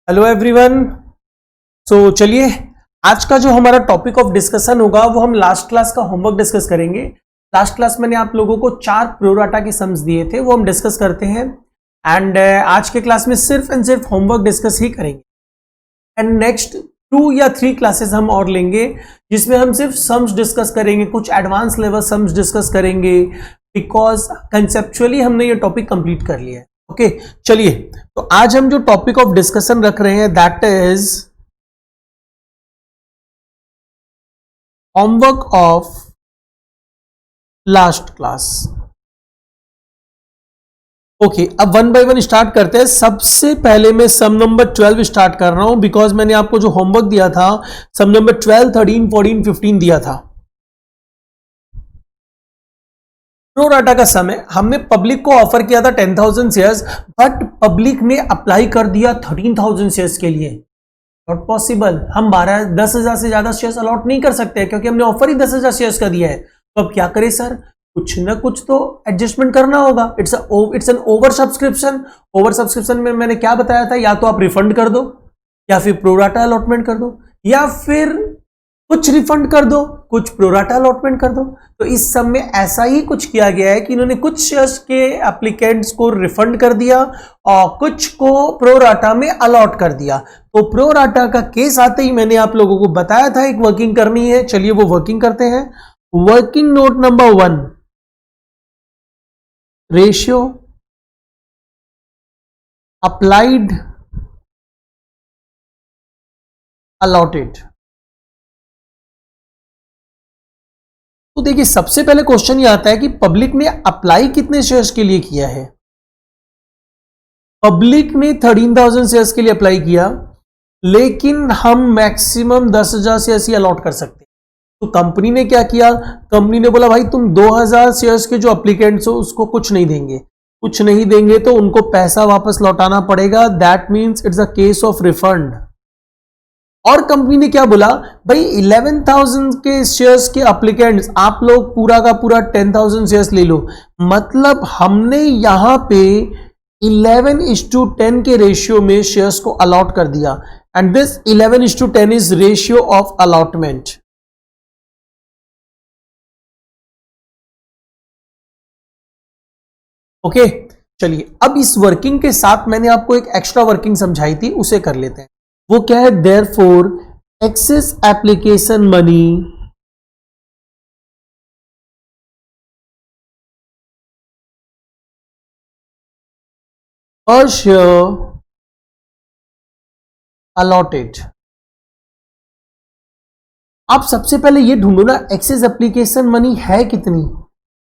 Hello everyone. चलिए आज का जो हमारा टॉपिक ऑफ डिस्कशन होगा वो हम लास्ट क्लास का होमवर्क डिस्कस करेंगे। लास्ट क्लास मैंने आप लोगों को 4 प्रोराटा के सम्स दिए थे, वो हम डिस्कस करते हैं। एंड आज के क्लास में सिर्फ एंड सिर्फ होमवर्क डिस्कस ही करेंगे। एंड नेक्स्ट 2 या 3 क्लासेस हम और लेंगे जिसमें हम सिर्फ सम्स डिस्कस करेंगे, कुछ एडवांस लेवल सम्स डिस्कस करेंगे, बिकॉज कंसेप्चुअली हमने ये टॉपिक कंप्लीट कर लिया है। ओके चलिए, तो आज हम जो टॉपिक ऑफ डिस्कशन रख रहे हैं that is homework of last class. Okay, अब 1 बाय 1 स्टार्ट करते हैं। सबसे पहले मैं सम नंबर 12 स्टार्ट कर रहा हूं बिकॉज मैंने आपको जो होमवर्क दिया था सम नंबर 12, 13, 14, 15 दिया था। प्रोराटा का समय हमने पब्लिक को ऑफर किया था 10,000 शेयर्स, बट पब्लिक ने अप्लाई कर दिया 13,000 शेयर्स के लिए। नॉट पॉसिबल, हम 10,000 से ज्यादा शेयर्स अलॉट नहीं कर सकते क्योंकि हमने ऑफर ही 10,000 शेयर्स का दिया है। तो अब क्या करें सर, कुछ ना कुछ तो एडजस्टमेंट करना होगा। It's an over subscription. Over subscription में मैंने क्या बताया था, या तो आप रिफंड कर दो या फिर प्रोराटा अलॉटमेंट कर दो या फिर कुछ रिफंड कर दो, कुछ प्रोराटा अलॉटमेंट कर दो। तो इस सब में ऐसा ही कुछ किया गया है कि इन्होंने कुछ शेयर्स के एप्लीकेंट्स को रिफंड कर दिया और कुछ को प्रोराटा में अलॉट कर दिया। तो प्रोराटा का केस आते ही मैंने आप लोगों को बताया था एक वर्किंग करनी है। चलिए वो वर्किंग करते हैं। Working note number 1, ratio applied allotted. तो देखिए सबसे पहले क्वेश्चन ये आता है कि पब्लिक ने अप्लाई कितने शेयर्स के लिए किया है। पब्लिक ने 13,000 शेयर्स के लिए अप्लाई किया, लेकिन हम मैक्सिमम 10,000 शेयर्स ही अलॉट कर सकते हैं। तो कंपनी ने क्या किया, कंपनी ने बोला भाई तुम 2,000 शेयर्स के जो अप्लीकेंट्स हो उसको कुछ नहीं देंगे। कुछ नहीं देंगे तो उनको पैसा वापस लौटाना पड़ेगा। That means it's a case of refund. और कंपनी ने क्या बोला, भाई 11,000 के शेयर्स के एप्लीकेंट्स आप लोग पूरा का पूरा 10,000 शेयर्स ले लो। मतलब हमने यहां पे 11:10 के रेशियो में शेयर्स को अलॉट कर दिया। And this 11:10 is ratio of allotment. Okay चलिए, अब इस वर्किंग के साथ मैंने आपको एक एक्स्ट्रा वर्किंग समझाई थी, उसे कर लेते हैं। वो क्या है, देयरफॉर एक्सेस एप्लीकेशन मनी पर शेयर अलॉटेड। आप सबसे पहले ये ढूंढो ना, एक्सेस एप्लीकेशन मनी है कितनी।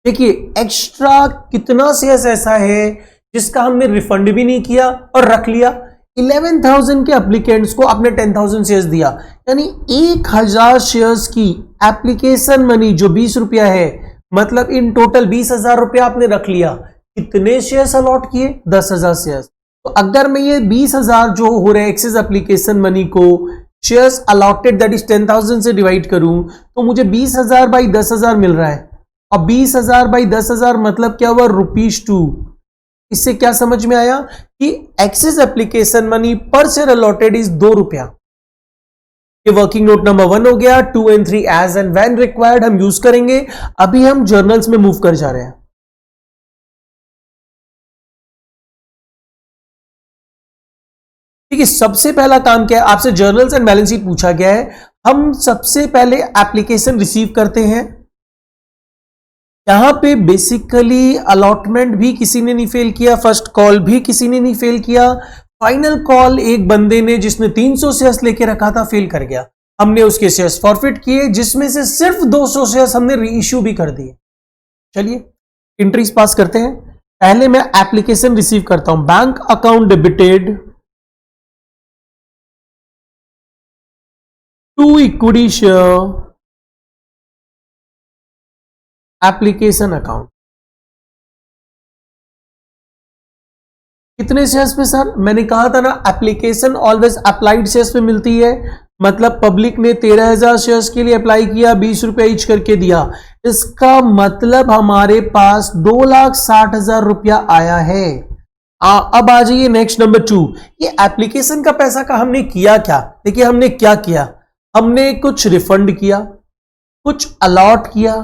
देखिए एक्स्ट्रा कितना शेयर्स ऐसा है जिसका हमने रिफंड भी नहीं किया और रख लिया। 11,000 के एप्लीकेंट्स को आपने 10,000 शेयर्स दिया, यानी 1,000 शेयर्स की एप्लीकेशन मनी जो 20 रुपया है, मतलब इन टोटल 20,000 रुपया आपने रख लिया। कितने शेयर्स अलॉट किए, 10,000 शेयर्स। तो अगर मैं ये 20,000 जो हो रहे एक्सेस एप्लीकेशन मनी को शेयर्स अलॉटेड दैट इज 10,000 से डिवाइड करूं तो मुझे 20,000 बाई 10,000 मिल रहा है। और 20,000 बाई 10,000 मतलब क्या हुआ, ₹2। इससे क्या समझ में आया कि एक्सेस एप्लीकेशन मनी पर शेयर अलॉटेड इज ₹2। ये वर्किंग नोट नंबर 1 हो गया। 2 and 3 as and when required हम यूज करेंगे। अभी हम जर्नल्स में मूव कर जा रहे हैं। ठीक है, सबसे पहला काम क्या है, आपसे जर्नल्स एंड बैलेंस शीट पूछा गया है। हम सबसे पहले एप्लीकेशन रिसीव करते हैं। यहां पे बेसिकली अलॉटमेंट भी किसी ने नहीं फेल किया, फर्स्ट कॉल भी किसी ने नहीं फेल किया, फाइनल कॉल एक बंदे ने जिसने 300 शेयर्स लेके रखा था फेल कर गया। हमने उसके शेयर्स फॉरफिट किए, जिसमें से सिर्फ 200 शेयर्स हमने रीइश्यू भी कर दिए। चलिए एंट्रीज पास करते हैं। पहले मैं एप्लीकेशन रिसीव करता हूं, bank account debited to equity share application account. कितने शेयर्स पे सर, मैंने कहा था ना एप्लीकेशन ऑलवेज अप्लाइड शेयर्स पे मिलती है। मतलब पब्लिक ने 13,000 शेयर्स के लिए अप्लाई किया, 20 रुपया ईच करके दिया। इसका मतलब हमारे पास 2,60,000 रुपया आया है। अब आ जाइए नेक्स्ट नंबर 2। ये एप्लीकेशन का पैसा का हमने किया क्या? देखिए हमने क्या किया, हमने कुछ रिफंड किया, कुछ अलॉट किया,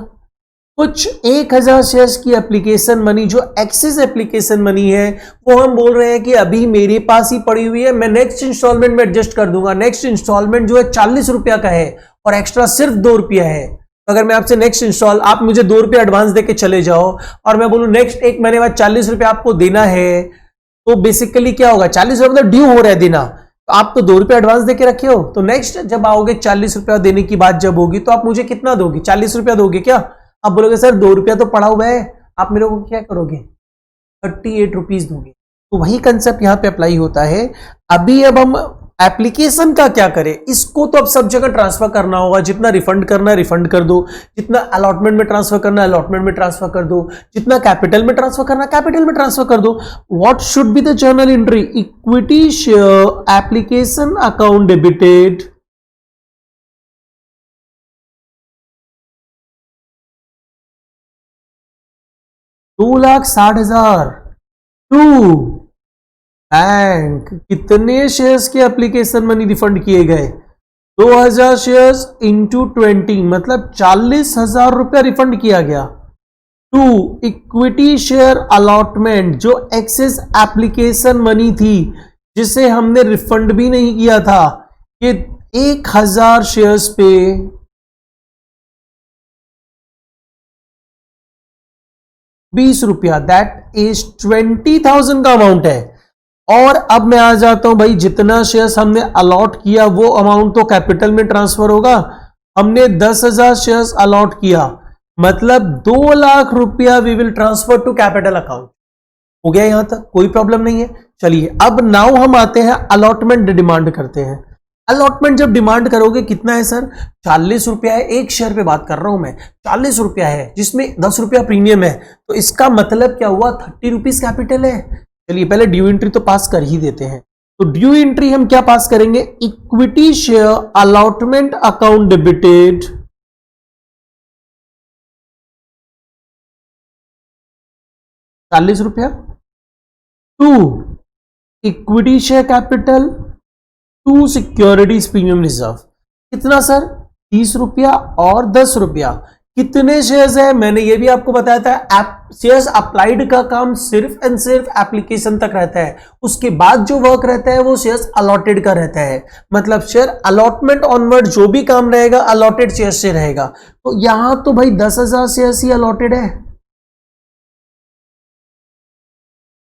कुछ 1000 शेयर्स की एप्लीकेशन मनी जो एक्सेस एप्लीकेशन मनी है वो हम बोल रहे हैं कि अभी मेरे पास ही पड़ी हुई है, मैं नेक्स्ट इंस्टॉलमेंट में एडजस्ट कर दूंगा। नेक्स्ट इंस्टॉलमेंट जो है 40 रुपया का है और एक्स्ट्रा सिर्फ 2 रुपया है। अगर मैं आपसे नेक्स्ट इंस्टॉल, आप मुझे 2 रुपया एडवांस देके चले जाओ और मैं बोलूं नेक्स्ट 1 महीने बाद 40 रुपया आपको देना है, तो बेसिकली क्या होगा, 40 रुपया मतलब ड्यू हो रहा है देना, तो आप तो 2 रुपया एडवांस देके रखे हो, तो नेक्स्ट जब आओगे 40 रुपया देने की बात जब होगी तो आप मुझे कितना दोगे, 40 रुपया दोगे क्या? आप बोलोगे सर 2 रुपया तो पड़ा हुआ है, आप मेरे को क्या करोगे, 38 रुपीज दोगे। तो वही कंसेप्ट यहां पे अप्लाई होता है। अभी अब हम एप्लीकेशन का क्या करें, इसको तो अब सब जगह ट्रांसफर करना होगा। जितना रिफंड करना है रिफंड कर दो, जितना अलॉटमेंट में ट्रांसफर करना है अलॉटमेंट में ट्रांसफर कर दो, जितना कैपिटल में ट्रांसफर करना है कैपिटल में ट्रांसफर कर दो। What should be the journal entry? Equity share application account debited, ₹2,60,000 to bank. कितने शेयर्स के एप्लीकेशन मनी रिफंड किए गए? 2000 शेयर्स इंटू 20 मतलब 40,000 रुपया रिफंड किया गया। टू इक्विटी शेयर अलॉटमेंट जो एक्सेस एप्लीकेशन मनी थी जिसे हमने रिफंड भी नहीं किया था, ये 1000 शेयर्स पे 20 रुपया, दैट इज 20,000 का अमाउंट है। और अब मैं आ जाता हूं भाई, जितना शेयर्स हमने अलॉट किया वो अमाउंट तो कैपिटल में ट्रांसफर होगा। हमने 10,000 शेयर्स अलॉट किया मतलब 2 लाख रुपया we will transfer to capital account. हो गया यहां तक, कोई प्रॉब्लम नहीं है। चलिए अब नाउ हम आते हैं अलॉटमेंट डिमांड करते हैं। अलॉटमेंट जब डिमांड करोगे कितना है सर? 40 रुपया है, एक शेयर पे बात कर रहा हूं मैं, 40 रुपया है जिसमें 10 रुपया प्रीमियम है, तो इसका मतलब क्या हुआ, 30 रुपीज कैपिटल है। चलिए पहले ड्यू एंट्री तो पास कर ही देते हैं। तो ड्यू एंट्री हम क्या पास करेंगे, equity share allotment account debited, ₹40, to equity share capital, to securities premium reserve. कितना सर? 30 रुपया और 10 रुपया। कितने शेयर्स है मैंने ये भी आपको बताया था। शेयर्स अप्लाइड का काम सिर्फ एंड सिर्फ एप्लीकेशन तक रहता है, उसके बाद जो वर्क रहता है वो शेयर्स अलॉटेड का रहता है। मतलब शेयर अलॉटमेंट ऑनवर्ड जो भी काम रहेगा अलॉटेड शेयर से रहेगा। तो यहां तो भाई 10,000 शेयर्स ही अलॉटेड है,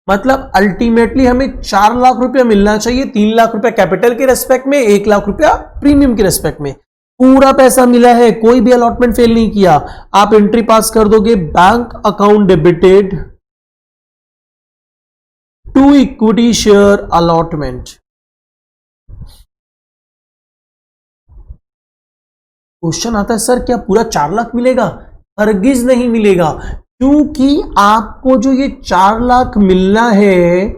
मतलब अल्टीमेटली हमें 4 लाख रुपया मिलना चाहिए। 3 लाख रुपया कैपिटल के रेस्पेक्ट में, 1 लाख रुपया प्रीमियम के रेस्पेक्ट में। पूरा पैसा मिला है, कोई भी अलॉटमेंट फेल नहीं किया। आप एंट्री पास कर दोगे, bank account debited to equity share allotment. Question आता है सर क्या पूरा 4 लाख मिलेगा? हरगिज नहीं मिलेगा, क्योंकि आपको जो ये 4 लाख मिलना है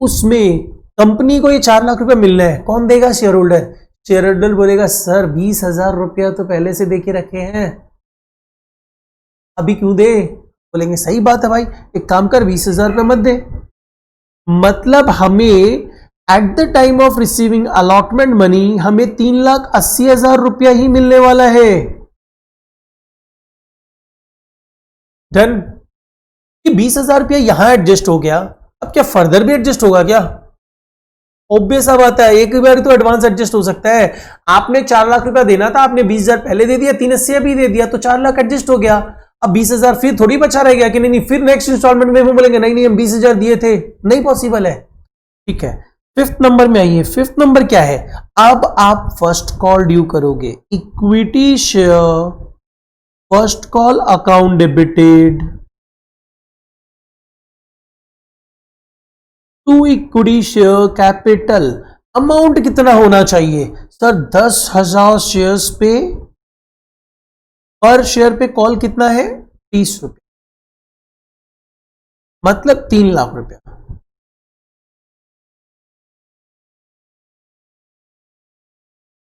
उसमें कंपनी को ये 4 लाख रुपया मिलना है। कौन देगा? Share holder. शेयर होल्डर बोलेगा सर 20,000 रुपया तो पहले से देके रखे हैं, अभी क्यों दे? बोलेंगे सही बात है भाई, एक काम कर 20,000 रुपया मत दे। मतलब हमें at the time of receiving allotment money हमें 3,80,000 रुपया ही मिलने वाला है। डन। 20,000 रुपया यहां एडजस्ट हो गया, अब क्या फर्दर भी एडजस्ट होगा क्या? ऑब्वियस बात है, एक बार तो एडवांस एडजस्ट हो सकता है। आपने 4 लाख रुपया देना था, आपने 20,000 पहले दे दिया, 380 भी दे दिया, तो 4 लाख एडजस्ट हो गया। अब 20,000 फिर थोड़ी बचा रह गया कि नहीं, फिर नेक्स्ट इंस्टॉलमेंट में वो बोलेंगे नहीं हम 20,000 दिए थे, नहीं पॉसिबल है। ठीक है, 5th नंबर में आइए। 5th नंबर क्या है? अब आप फर्स्ट कॉल ड्यू करोगे, equity share first call account debited to equity share capital. Amount कितना होना चाहिए सर? 10,000 शेयर्स पे, पर शेयर पे कॉल कितना है? 30 रुपये, मतलब 3 लाख रुपया।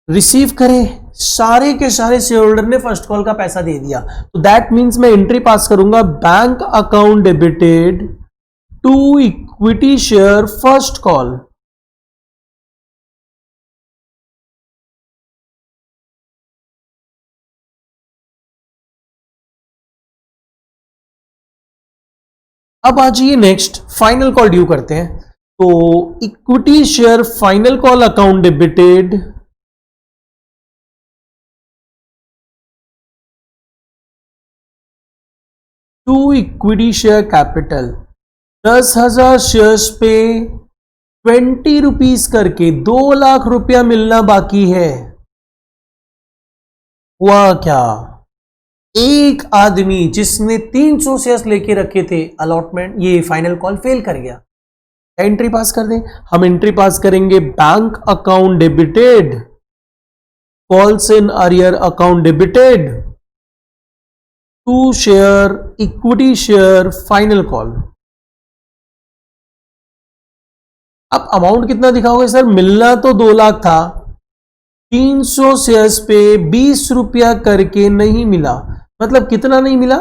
रिसीव करें, सारे के सारे शेयर होल्डर ने फर्स्ट कॉल का पैसा दे दिया, तो दैट मींस मैं एंट्री पास करूंगा, bank account debited to equity share first call. अब आ जाइए नेक्स्ट, फाइनल कॉल ड्यू करते हैं। तो equity share final call account debited to equity share capital. 10,000 shares पे 20 रुपीज करके 2 लाख रुपया मिलना बाकी है। हुआ क्या? एक आदमी जिसने 300 शेयर्स लेके रखे थे अलॉटमेंट, ये फाइनल कॉल फेल कर गया। क्या एंट्री पास कर दें? हम एंट्री पास करेंगे bank account debited, calls in arrear account debited to share equity share final call. अब अमाउंट कितना दिखाओगे सर? मिलना तो 2 लाख था, 300 शेयर्स पे 20 रुपया करके नहीं मिला। मतलब कितना नहीं मिला?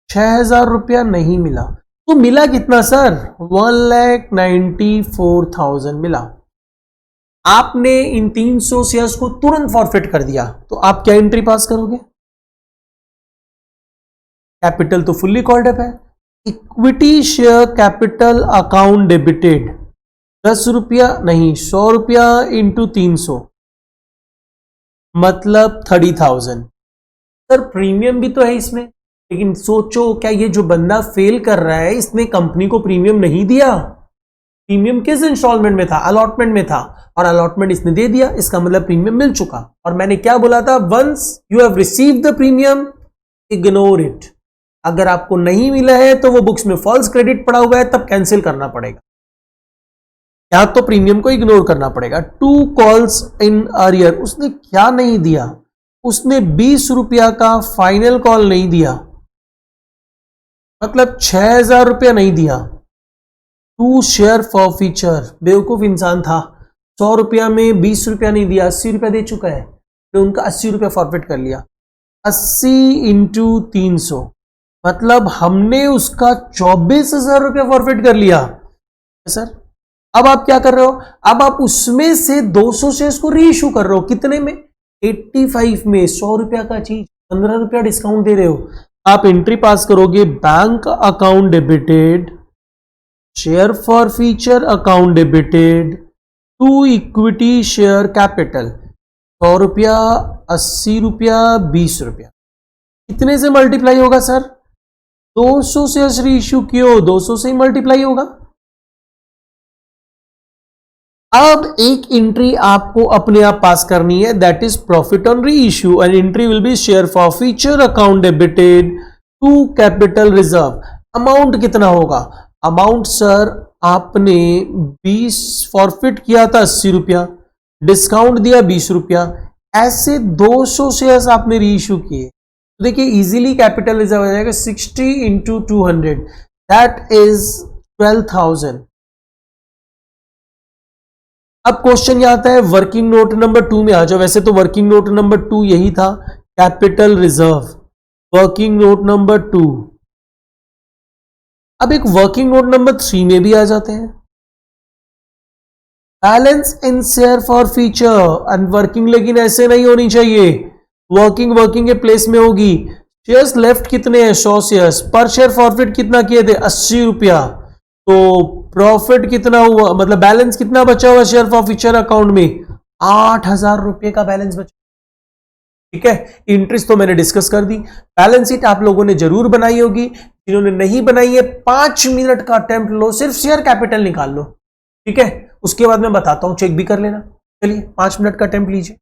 6,000 रुपया नहीं मिला। तो मिला कितना सर? 1,94,000 मिला। आपने इन 300 शेयर्स को तुरंत फॉरफिट कर दिया, तो आप क्या एंट्री पास करोगे? कैपिटल तो फुल्ली कॉल्ड अप है। Equity share capital account debited 10 रुपया नहीं 100 रुपया इंटू 300 मतलब 30,000। सर प्रीमियम भी तो है इसमें, लेकिन सोचो क्या ये जो बंदा फेल कर रहा है इसने कंपनी को प्रीमियम नहीं दिया? प्रीमियम किस इंस्टॉलमेंट में था? अलॉटमेंट में था, और अलॉटमेंट इसने दे दिया, इसका मतलब प्रीमियम मिल चुका। और मैंने क्या बोला था? Once you have received the premium ignore it. अगर आपको नहीं मिला है तो वो बुक्स में फॉल्स क्रेडिट पड़ा हुआ है, तब कैंसिल करना पड़ेगा, या तो प्रीमियम को इग्नोर करना पड़ेगा। टू कॉल्स इन अरियर, उसने क्या नहीं दिया? उसने 20 रुपया का फाइनल कॉल नहीं दिया, मतलब 6,000 रुपया नहीं दिया। टू शेयर फॉर फीचर, बेवकूफ इंसान था, 100 रुपया में 20 रुपया नहीं दिया, 80 रुपया दे चुका है, तो उनका 80 रुपया फॉरफिट कर लिया। 80 इंटू 300 मतलब हमने उसका 24,000 रुपया फॉरफिट कर लिया सर। अब आप क्या कर रहे हो? अब आप उसमें से 200 शेयर्स को री इशू कर रहे हो। कितने में? 85 में। 100 रुपया का चीज 15 रुपया डिस्काउंट दे रहे हो। आप एंट्री पास करोगे bank account debited share for feature account debited to equity share capital. 100 रुपया 80 रुपया 20 रुपया कितने से मल्टीप्लाई होगा सर? 200 शेयर्स री इशू किए, 200 से ही मल्टीप्लाई होगा। अब एक एंट्री आपको अपने आप पास करनी है, that is profit on reissue, and entry will be share for feature account debited to capital reserve. Amount कितना होगा? अमाउंट सर आपने 20 फॉरफिट किया था 80 रुपया, डिस्काउंट दिया 20 रुपया, ऐसे 200 शेयर्स आपने री इश्यू किए। तो देखिए इजीली कैपिटल रिजर्व हो जाएगा 60 इंटू 200 दैट इज 12,000। अब क्वेश्चन यह आता है वर्किंग नोट नंबर 2 में आ जाओ। वैसे तो वर्किंग नोट नंबर 2 यही था, capital reserve. Working note number 2। अब एक वर्किंग नोट नंबर 3 में भी आ जाते हैं, balance in share for feature and working, लेकिन ऐसे नहीं होनी चाहिए। वर्किंग के प्लेस में होगी। शेयर्स लेफ्ट कितने हैं? 100 शेयर्स। पर शेयर फॉरफिट कितना किए थे? 80 रुपया। तो प्रॉफिट कितना हुआ, मतलब बैलेंस कितना बचा हुआ शेयर फॉर फीचर अकाउंट में? 8,000 रुपए का बैलेंस बचा। ठीक है, इंटरेस्ट तो मैंने डिस्कस कर दी। बैलेंस शीट आप लोगों ने जरूर बनाई होगी, जिन्होंने नहीं बनाई है 5 मिनट का अटेम्प्ट लो, सिर्फ शेयर कैपिटल निकाल लो। ठीक है, उसके बाद मैं बताता हूं, चेक भी कर लेना। चलिए 5 मिनट का अटेम्प्ट लीजिए।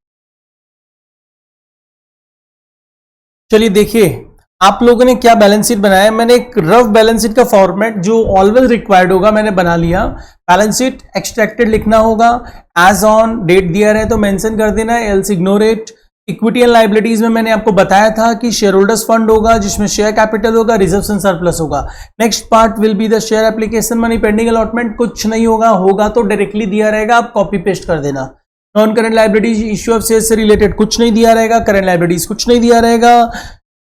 चलिए देखिए आप लोगों ने क्या बैलेंस शीट बनाया। मैंने एक रफ बैलेंस शीट का फॉर्मेट जो ऑलवेज रिक्वायर्ड होगा मैंने बना लिया। बैलेंस शीट एक्सट्रैक्टेड लिखना होगा, एज ऑन डेट दिया रहे तो मेंशन कर देना है, else ignore it. Equity and liabilities में मैंने आपको बताया था कि शेयर होल्डर्स फंड होगा जिसमें शेयर कैपिटल होगा, रिजर्व्स एंड सरप्लस होगा। Next part will be the share application money pending allotment. कुछ नहीं होगा तो डायरेक्टली दिया रहेगा, आप कॉपी पेस्ट कर देना। Non current liabilities issue of share से रिलेटेड कुछ नहीं दिया रहेगा, करंट लाइबिलिटीज कुछ नहीं दिया रहेगा।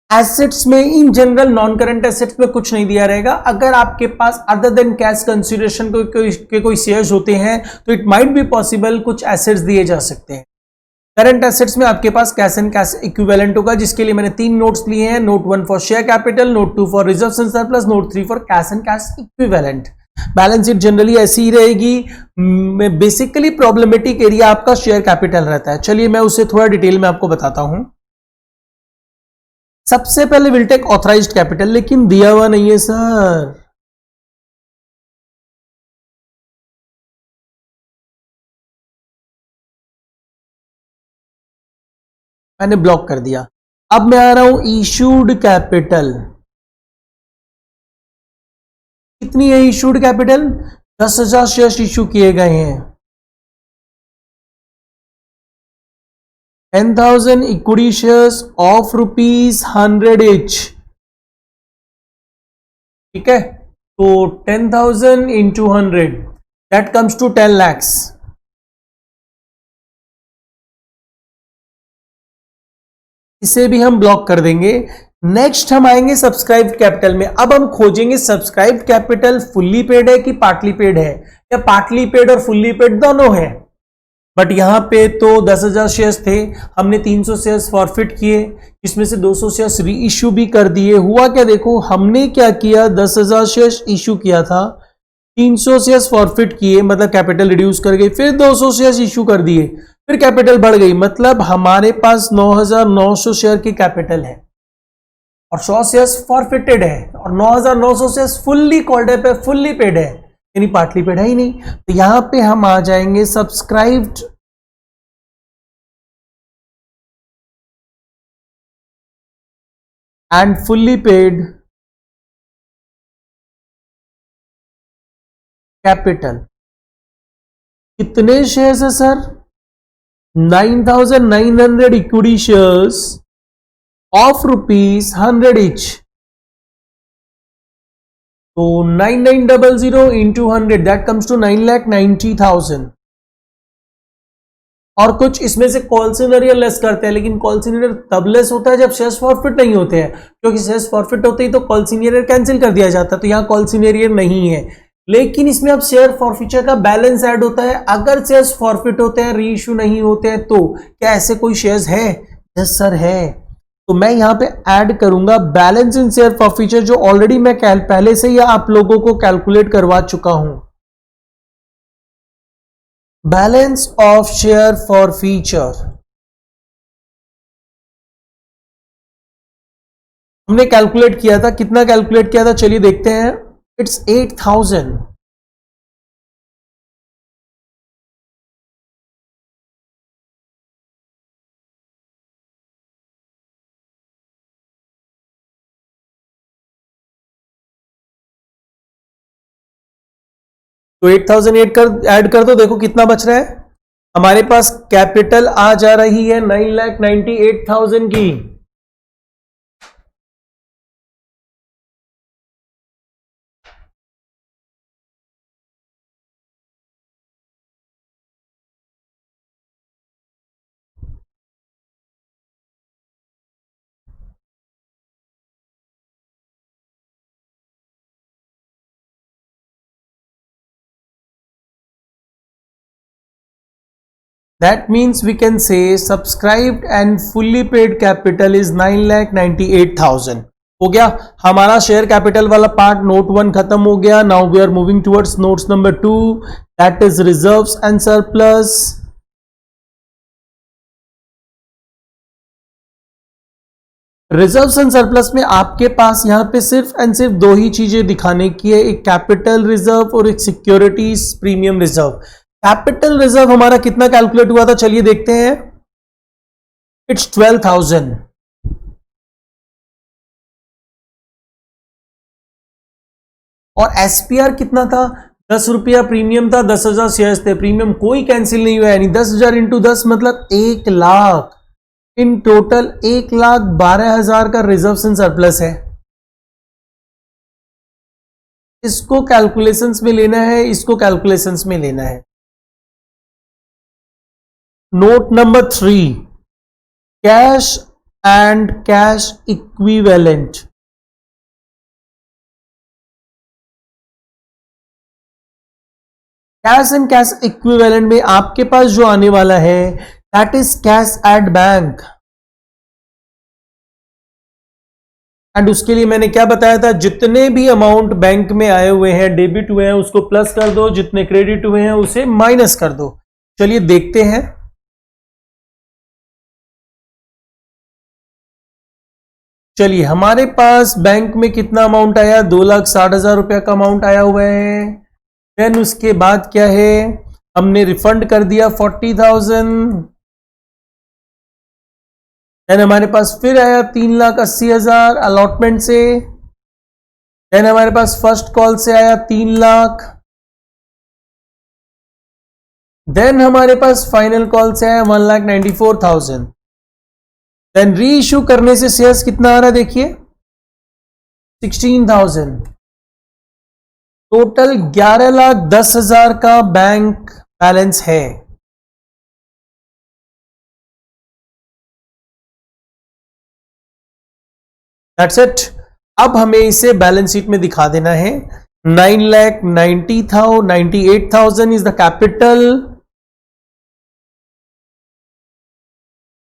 एसेट्स में in general non current assets में कुछ नहीं दिया रहेगा। अगर आपके पास अदर देन कैश कंसिडरेशन कोई शेयर्स होते हैं तो इट माइट बी पॉसिबल कुछ एसेट्स दिए जा सकते हैं। करंट एसेट्स में आपके पास कैश एंड कैश इक्विवेलेंट होगा, जिसके लिए मैंने 3 नोट्स लिए हैं। Note 1 for share capital, note 2 for reserves and surplus, note 3 for cash and cash equivalent. Balance sheet generally ऐसी ही रहेगी। बेसिकली प्रॉब्लमेटिक एरिया आपका शेयर कैपिटल रहता है। चलिए मैं उसे थोड़ा डिटेल में आपको बताता हूं। सबसे पहले विल टेक ऑथराइज्ड कैपिटल, लेकिन दिया हुआ नहीं है सर। मैंने ब्लॉक कर दिया। अब मैं आ रहा हूं इशूड कैपिटल। कितनी है इशूड कैपिटल? 10,000 शेयर्स इशू किए गए हैं। 10,000 इक्विटी शेयर्स ऑफ ₹100 each। ठीक है, तो 10,000 into 100 that comes to 10 lakhs। इसे भी हम ब्लॉक कर देंगे। नेक्स्ट हम आएंगे सब्सक्राइब्ड कैपिटल में। अब हम खोजेंगे सब्सक्राइब्ड कैपिटल फुल्ली पेड है कि पार्टली पेड है, या पार्टली पेड और फुल्ली पेड दोनों है। बट यहां पे तो 10,000 शेयर्स थे, हमने 300 शेयर्स फॉरफिट किए, इसमें से 200 शेयर्स री इश्यू भी कर दिए। हुआ क्या देखो, हमने क्या किया, 10,000 शेयर्स इश्यू किया था, 300 शेयर्स फॉरफिट किए, मतलब कैपिटल रिड्यूस कर गई, फिर 200 शेयर्स इश्यू कर दिए, फिर कैपिटल बढ़ गई, मतलब हमारे पास 9,900 शेयर की कैपिटल है और 100 शेयर्स फॉरफिटेड है, और 9,900 शेयर्स फुल्ली कॉल्ड अप है, फुल्ली पेड है, यानी पार्टली पेड है ही नहीं। तो यहां पे हम आ जाएंगे subscribed and fully paid capital. कितने शेयर्स है sir? 9,900 equity shares of ₹100 each। तो 9900 into 100 दैट कम्स टू 9,90,000। और कुछ इसमें से कॉल सिनेरियर लेस करते हैं, लेकिन कॉल सिनेरियर तब लेस होता है जब शेयर्स फॉरफिट नहीं होते हैं, क्योंकि शेयर्स फॉरफिट होते ही तो कॉल सिनेरियर कैंसिल कर दिया जाता है, तो यहां कॉल सिनेरियर नहीं है। लेकिन इसमें अब शेयर फॉरफिचर का बैलेंस ऐड होता है। अगर शेयर्स फॉरफिट होते हैं, री इश्यू नहीं होते हैं, तो क्या ऐसे कोई शेयर्स है? यस सर है। तो मैं यहां पे ऐड करूंगा बैलेंस इन शेयर फॉरफिचर, जो ऑलरेडी मैं पहले से ही आप लोगों को कैलकुलेट करवा चुका हूं। बैलेंस ऑफ शेयर फॉरफिचर हमने कैलकुलेट किया था, कितना कैलकुलेट किया था चलिए देखते हैं। इट्स 8,000। तो 8,000 ऐड कर दो, देखो कितना बच रहा है। हमारे पास कैपिटल आ जा रही है 9,98,000 की। That means we can say subscribed and fully paid capital is 9,98,000। हो गया हमारा शेयर कैपिटल वाला पार्ट। नोट 1 खत्म हो गया। Now we are moving towards notes number 2, that is reserves and surplus. Reserves and surplus में आपके पास यहां पे सिर्फ एंड सिर्फ दो ही चीजें दिखाने की है, एक कैपिटल रिजर्व और एक securities premium reserve. Capital reserve हमारा कितना कैलकुलेट हुआ था चलिए देखते हैं। इट्स 12,000। और एसपीआर कितना था? 10 रुपया प्रीमियम था, 10,000 शेयर्स थे, प्रीमियम कोई कैंसिल नहीं हुआ, यानी 10,000 इंटू 10 मतलब 1 लाख। इन टोटल 1,12,000 का रिजर्व एंड सरप्लस है। इसको कैलकुलेशंस में लेना है, इसको कैलकुलेशंस में लेना है। Note number 3, cash and cash equivalent. Cash and cash equivalent में आपके पास जो आने वाला है that is cash at bank. And उसके लिए मैंने क्या बताया था, जितने भी अमाउंट बैंक में आए हुए हैं डेबिट हुए हैं उसको प्लस कर दो, जितने क्रेडिट हुए हैं उसे माइनस कर दो। चलिए देखते हैं। चलिए हमारे पास बैंक में कितना अमाउंट आया, 2,60,000 रुपया का अमाउंट आया हुआ है। देन उसके बाद क्या है, हमने रिफंड कर दिया 40,000। देन हमारे पास फिर आया 3,80,000 अलॉटमेंट से। देन हमारे पास फर्स्ट कॉल से आया 3,00,000। देन हमारे पास फाइनल कॉल से आया 1,94,000। देन री इश्यू करने से शेयर्स कितना आ रहा है देखिए, 16,000। टोटल 11,10,000 का बैंक बैलेंस है। That's it. अब हमें इसे बैलेंस शीट में दिखा देना है। 9,98,000 is the capital,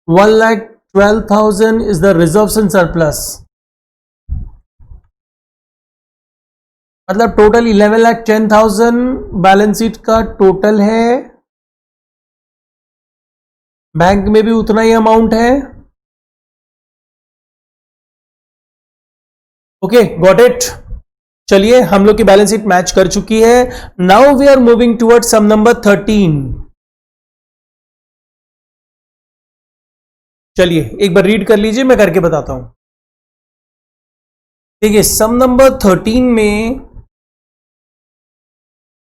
1,12,000 is the reserves and surplus. मतलब टोटल 11,10,000 बैलेंस शीट का टोटल है। बैंक में भी उतना ही अमाउंट है। Okay, got it. चलिए हम लोग की बैलेंस शीट मैच कर चुकी है। Now we are moving toward sum number 13। चलिए एक बार रीड कर लीजिए, मैं करके बताता हूं। देखिए सम नंबर 13 में,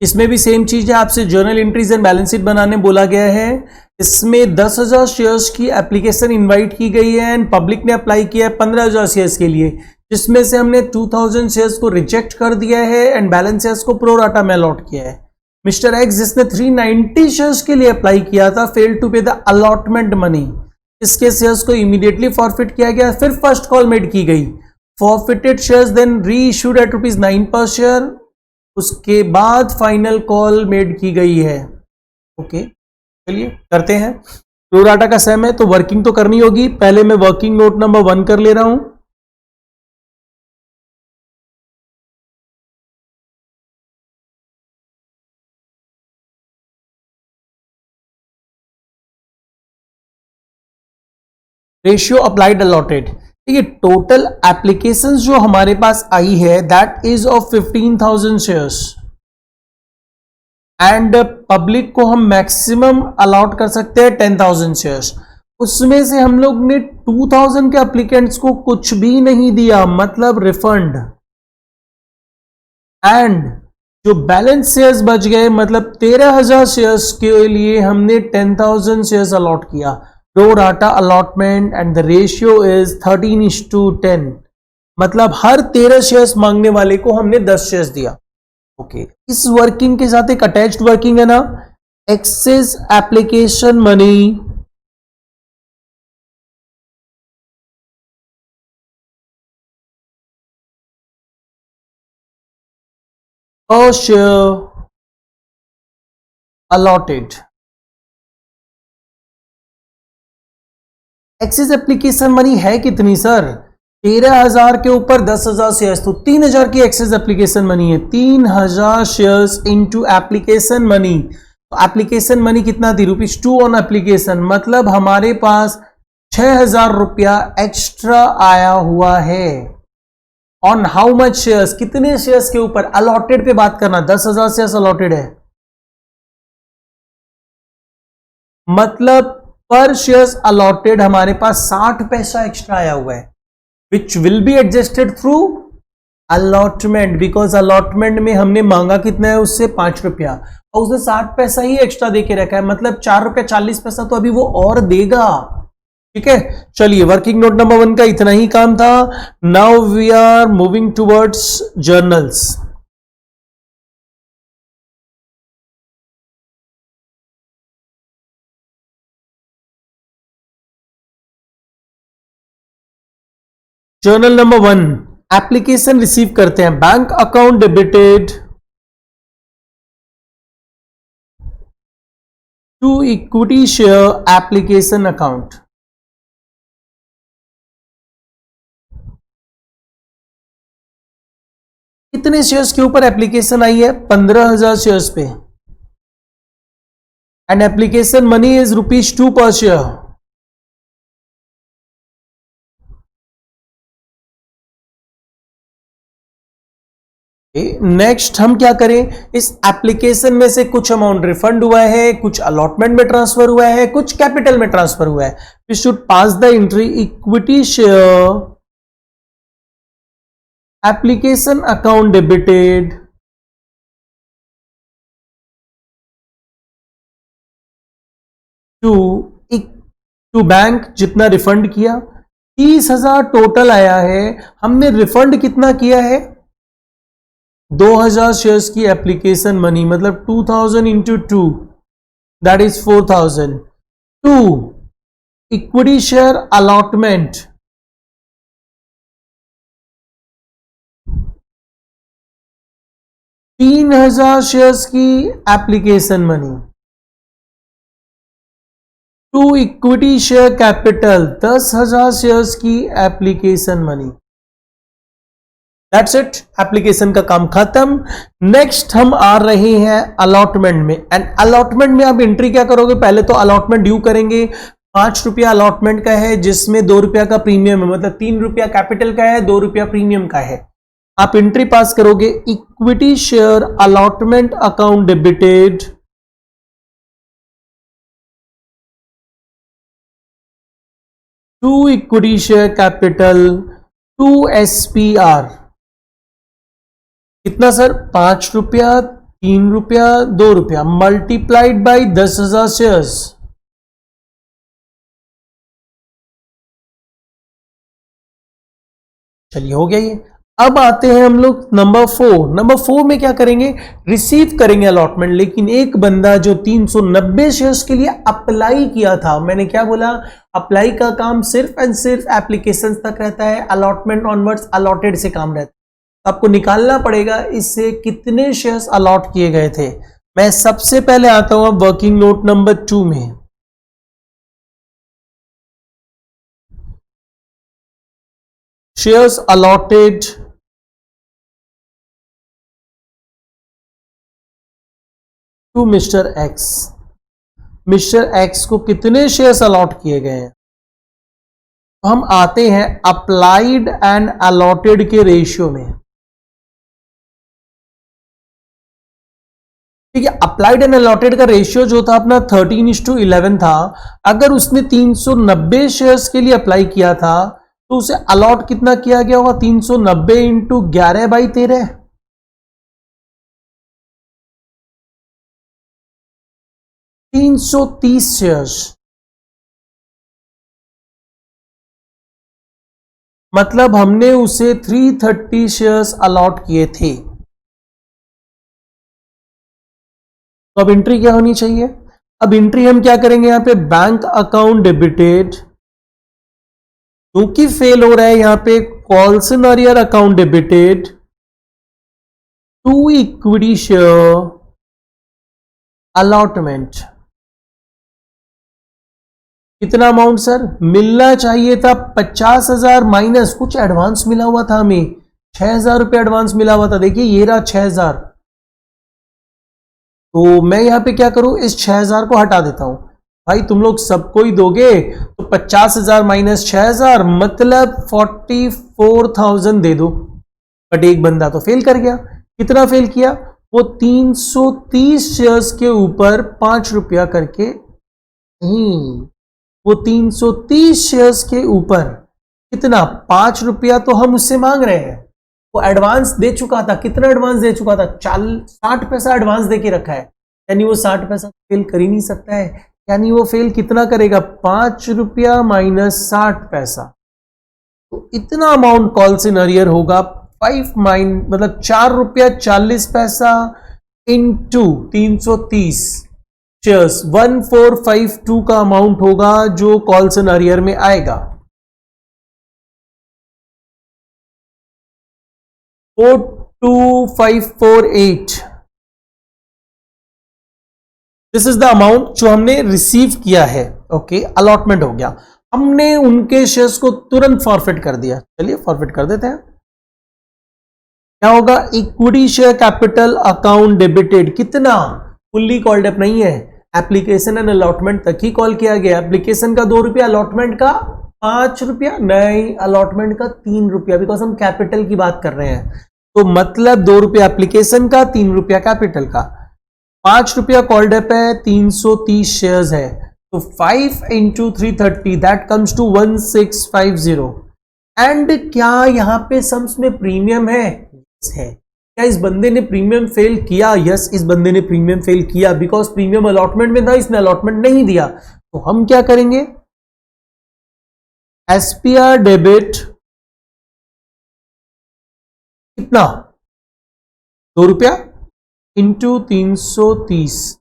इसमें भी सेम चीज है, आपसे journal entries and balance sheet बनाने बोला गया है। इसमें 10,000 शेयर्स की एप्लीकेशन इनवाइट की गई है एंड पब्लिक ने अप्लाई किया है 15,000 शेयर्स के लिए, जिसमें से हमने 2,000 शेयर्स को रिजेक्ट कर दिया है एंड बैलेंस शेयर्स को प्रोराटा में अलॉट किया है। मिस्टर एक्स जिसने 390 शेयर्स के लिए अप्लाई किया था फेल टू पे द अलॉटमेंट मनी, इसके शेयर्स को इमीडिएटली फॉरफिट किया गया। फिर फर्स्ट कॉल मेड की गई, फॉरफिटेड शेयर्स देन री इश्यूड एट ₹9 पर शेयर। उसके बाद फाइनल कॉल मेड की गई है। ओके चलिए करते हैं। प्रोराटा का सेम है तो वर्किंग तो करनी होगी। पहले मैं वर्किंग नोट नंबर 1 कर ले रहा हूं। Ratio applied allotted. देखिए टोटल एप्लीकेशंस जो हमारे पास आई है that is of 15,000 shares and public को हम मैक्सिमम अलाउट कर सकते हैं 10,000 शेयर्स। उसमें से हम लोग ने 2,000 के एप्लीकेंट्स को कुछ भी नहीं दिया, मतलब रिफंड। एंड जो बैलेंस शेयर्स बच गए, मतलब 13,000 शेयर्स के लिए हमने 10,000 शेयर्स अलॉट किया। Pro rata allotment and the ratio is 13:10। मतलब हर 13 शेयर्स मांगने वाले को हमने 10 शेयर्स दिया। ओके इस वर्किंग के साथ एक अटैच्ड वर्किंग है ना, एक्सेस एप्लीकेशन मनी और share allotted. Excess application money है कितनी सर, 13,000 के ऊपर 10,000 शेयर्स, तो 3,000 की एक्सेस एप्लीकेशन मनी है। 3,000 शेयर्स इनटू एप्लीकेशन मनी। तो एप्लीकेशन मनी कितना थी, ₹2 ऑन एप्लीकेशन, मतलब हमारे पास 6,000 रुपया एक्स्ट्रा आया हुआ है। ऑन हाउ मच शेयर्स, कितने शेयर्स के ऊपर, अलॉटेड पे बात करना, 10,000 शेयर्स अलॉटेड है, मतलब पर शेयर्स अलॉटेड हमारे पास 60 पैसा एक्स्ट्रा आया हुआ है, which will be adjusted through allotment, because allotment में हमने मांगा कितना है उससे 5 रुपया और उसने 60 पैसा ही एक्स्ट्रा देके रखा है, मतलब 4 रुपया 40 पैसा तो अभी वो और देगा। ठीक है चलिए वर्किंग नोट नंबर 1 का इतना ही काम था। Now we are moving towards journals. Journal number 1, application receive करते हैं, bank account debited to equity share application account. कितने शेयर्स के ऊपर एप्लीकेशन आई है? 15,000 शेयर्स पे, एंड एप्लीकेशन मनी इज ₹2 पर शेयर। नेक्स्ट हम क्या करें, इस एप्लीकेशन में से कुछ अमाउंट रिफंड हुआ है, कुछ अलॉटमेंट में ट्रांसफर हुआ है, कुछ कैपिटल में ट्रांसफर हुआ है। We should pass the entry equity share application account debited to bank. जितना रिफंड किया 30,000 टोटल आया है, हमने रिफंड कितना किया है? 2,000 शेयर्स की एप्लीकेशन मनी, मतलब 2,000 into 2 that is 4,000। 2 equity share allotment, $3,000 shares की application money. 2 equity share capital, 10,000 shares की application money. That's it, application का काम खत्म। नेक्स्ट हम आ रहे हैं अलॉटमेंट में, एंड अलॉटमेंट में आप एंट्री क्या करोगे? पहले तो अलॉटमेंट ड्यू करेंगे। 5 रुपया अलॉटमेंट का है, जिसमें 2 रुपया का प्रीमियम है, मतलब 3 रुपया कैपिटल का है, 2 रुपया प्रीमियम का है। आप एंट्री पास करोगे, equity share allotment account debited to equity share capital to SPR। कितना सर? 5 रुपया, 3 रुपया, 2 रुपया, मल्टीप्लाइड बाई 10,000 शेयर्स। चलिए हो गया ये। अब आते हैं हम लोग नंबर 4। नंबर 4 में क्या करेंगे? रिसीव करेंगे अलॉटमेंट, लेकिन एक बंदा जो 390 शेयर्स के लिए अप्लाई किया था, मैंने क्या बोला? अप्लाई का काम सिर्फ एंड सिर्फ एप्लीकेशन तक रहता है, अलॉटमेंट ऑनवर्ड्स अलॉटेड से काम रहता है। आपको निकालना पड़ेगा इससे कितने शेयर्स अलॉट किए गए थे। मैं सबसे पहले आता हूं वर्किंग नोट नंबर 2 में। Shares allotted to mister X. Mister X को कितने शेयर्स अलॉट किए गए हैं? हम आते हैं अप्लाइड एंड अलॉटेड के रेशियो में। ठीक है, अप्लाइड एंड अलॉटेड का रेशियो जो था अपना 13:11 था। अगर उसने 390 शेयर्स के लिए अप्लाई किया था तो उसे अलॉट कितना किया गया होगा? 390 इंटू 11/13, 330 शेयर्स। मतलब हमने उसे 330 शेयर्स अलॉट किए थे। तो अब एंट्री क्या होनी चाहिए? अब एंट्री हम क्या करेंगे? यहां पे बैंक अकाउंट डेबिटेड, क्योंकि फेल हो रहा है यहां पे, calls in arrear account debited to equity share allotment. कितना अमाउंट सर? मिलना चाहिए था 50,000 माइनस कुछ एडवांस मिला हुआ था हमें, 6,000 रुपये एडवांस मिला हुआ था। देखिए ये रहा 6,000। तो मैं यहां पे क्या करूं? इस 6,000 को हटा देता हूं। भाई तुम लोग सबको ही दोगे तो 50,000 माइनस 6,000 मतलब 44,000 दे दो। बट एक बंदा तो फेल कर गया। कितना फेल किया? वो 330 शेयर्स के ऊपर 5 रुपया करके नहीं, वो 330 शेयर्स के ऊपर कितना? 5 रुपया तो हम उससे मांग रहे हैं। वो एडवांस दे चुका था। कितना एडवांस दे चुका था? 60 पैसा एडवांस दे के रखा है, यानी वो 60 पैसा फेल कर ही नहीं सकता है। यानी वो फेल कितना करेगा? 5 रुपया माइनस 60 पैसा। तो इतना अमाउंट कॉल्स इन अरियर होगा मतलब 4 रुपया 40 पैसा इंटू 330 शेयर्स, 1452 का अमाउंट होगा जो कॉल्स इन अरियर में आएगा। 42548, दिस इज द अमाउंट जो हमने रिसीव किया है। ओके, अलॉटमेंट हो गया, हमने उनके शेयर्स को तुरंत फॉरफिट कर दिया। चलिए फॉरफिट कर देते हैं। क्या होगा? Equity share capital account debited, कितना? फुल्ली कॉल्ड अप नहीं है, एप्लीकेशन एंड अलॉटमेंट तक ही कॉल किया गया। एप्लीकेशन का 2 रुपया, अलॉटमेंट का 5 रुपया, नहीं अलॉटमेंट का 3 रुपया, बिकॉज हम कैपिटल की बात कर रहे हैं। तो मतलब 2 रुपया एप्लीकेशन का, 3 रुपया कैपिटल का, 5 रुपया कॉल्ड अप है, 330 शेयर्स है, तो 5 इंटू 330 दैट कम्स टू 1650। एंड क्या यहां पे सम्स में प्रीमियम है? है। क्या इस बंदे ने प्रीमियम फेल किया? यस, इस बंदे ने प्रीमियम फेल किया, बिकॉज प्रीमियम अलॉटमेंट में था, इसने अलॉटमेंट नहीं दिया। तो हम क्या करेंगे? एसपीआर डेबिट कितना? 2 रुपया इंटू 330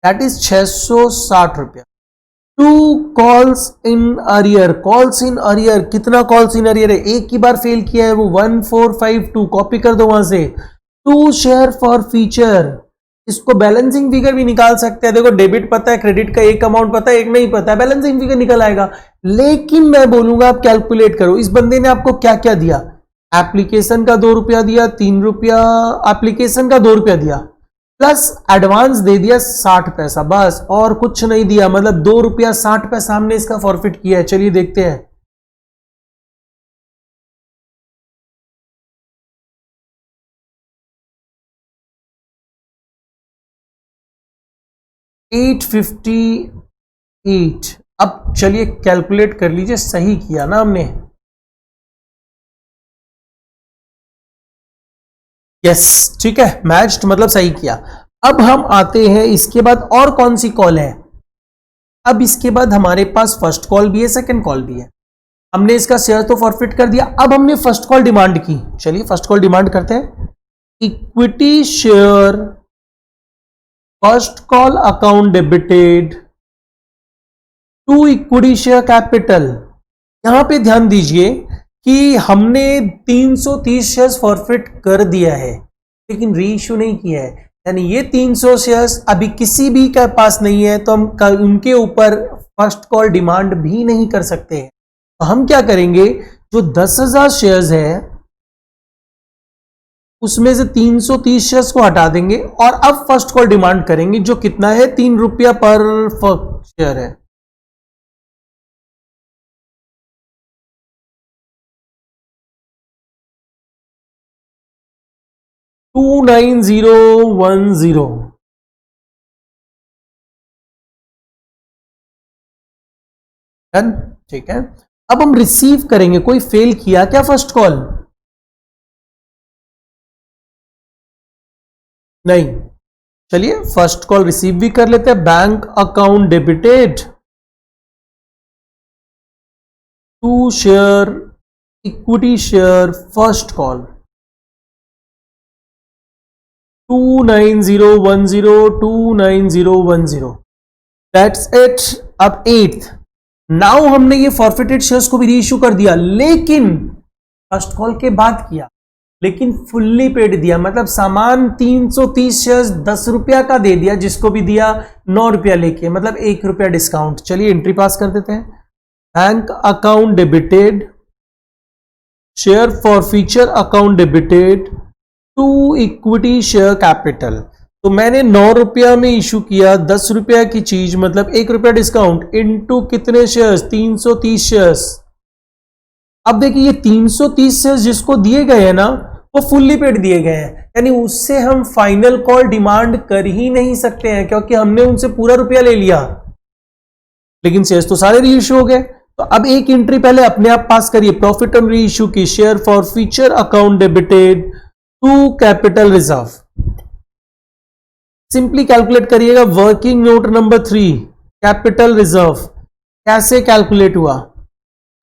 दैट इज 660 रुपया। 2 calls in arrear, calls in arrear, कितना कॉल्स इन अरियर है? एक ही बार फेल किया है वो, 1452, कॉपी कर दो वहां से। 2 शेयर फॉर फीचर, इसको बैलेंसिंग फिगर भी निकाल सकते हैं। देखो डेबिट पता है, क्रेडिट का एक अमाउंट पता है, एक नहीं पता है, बैलेंसिंग फिगर निकल आएगा। लेकिन मैं बोलूंगा आप कैलकुलेट करो, इस बंदे ने आपको क्या क्या दिया? एप्लीकेशन का 2 रुपया दिया, 3 रुपया, एप्लीकेशन का 2 रुपया दिया, प्लस एडवांस दे दिया 60 पैसा, बस और कुछ नहीं दिया। मतलब 2 रुपया 60 पैसा हमने इसका फॉरफिट किया है। चलिए देखते हैं। $858। अब चलिए कैलकुलेट कर लीजिए, सही किया ना हमने? यस, ठीक है, मैच्ड मतलब सही किया। अब हम आते हैं इसके बाद, और कौन सी कॉल है? अब इसके बाद हमारे पास फर्स्ट कॉल भी है, सेकंड कॉल भी है। हमने इसका शेयर तो फॉरफिट कर दिया, अब हमने फर्स्ट कॉल डिमांड की। चलिए फर्स्ट कॉल डिमांड करते हैं। Equity share first call account debited to equity share capital. यहां पे ध्यान दीजिए कि हमने 330 शेयर्स फॉरफिट कर दिया है, लेकिन री इश्यू नहीं किया है। यानी ये 300 शेयर्स अभी किसी भी के पास नहीं है, तो हम उनके ऊपर फर्स्ट कॉल डिमांड भी नहीं कर सकते हैं। तो हम क्या करेंगे? जो 10,000 शेयर्स है उसमें से 330 शेयर्स को हटा देंगे और अब फर्स्ट कॉल डिमांड करेंगे, जो कितना है? 3 रुपया पर शेयर है। $29010। डन, ठीक है। अब हम रिसीव करेंगे। कोई फेल किया क्या फर्स्ट कॉल? नहीं। चलिए फर्स्ट कॉल रिसीव भी कर लेते हैं। Bank account debited to share equity share first call 29010 that's it. अब 8th, नाउ हमने ये फॉरफिटेड शेयर्स को भी रीइश्यू कर दिया, लेकिन फर्स्ट कॉल के बाद किया, लेकिन फुल्ली पेड दिया। मतलब सामान 330 शेयर्स 10 रुपया का दे दिया, जिसको भी दिया 9 रुपया लेके, मतलब 1 रुपया डिस्काउंट। चलिए एंट्री पास कर देते हैं। Bank account debited share for feature account debited to equity share capital. तो मैंने 9 रुपया में इशू किया 10 रुपया की चीज, मतलब 1 रुपया डिस्काउंट, इनटू कितने शेयर्स? 330 शेयर्स। अब देखिए ये 330 शेयर्स जिसको दिए गए हैं ना, वो फुल्ली पेड दिए गए हैं, यानी उससे हम फाइनल कॉल डिमांड कर ही नहीं सकते हैं, क्योंकि हमने उनसे पूरा रुपया ले लिया, लेकिन शेयर्स तो सारे री इश्यू हो गए। तो अब एक एंट्री पहले अपने आप पास करिए, प्रॉफिट ऑन री इश्यू की, share for future account debited to capital reserve. Simply calculate करिएगा। Working note number 3 capital reserve कैसे कैलकुलेट हुआ?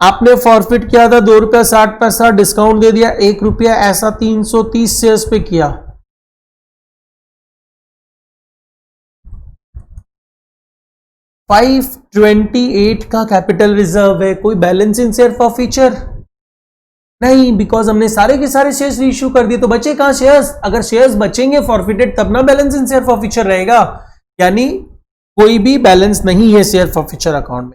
आपने फॉरफिट किया था 2 रुपया 60 पैसा, डिस्काउंट दे दिया 1 रुपया, ऐसा 330 शेयर्स पे किया। $528 का कैपिटल रिजर्व है। कोई balance in share for future? नहीं, बिकॉज हमने सारे के सारे शेयर्स रीइश्यू कर दिए, तो बचे कहां शेयर्स? अगर शेयर्स बचेंगे फॉरफिटेड तब ना बैलेंस इन शेयर फॉरफिचर रहेगा, यानी कोई भी बैलेंस नहीं है शेयर फॉरफिचर अकाउंट में।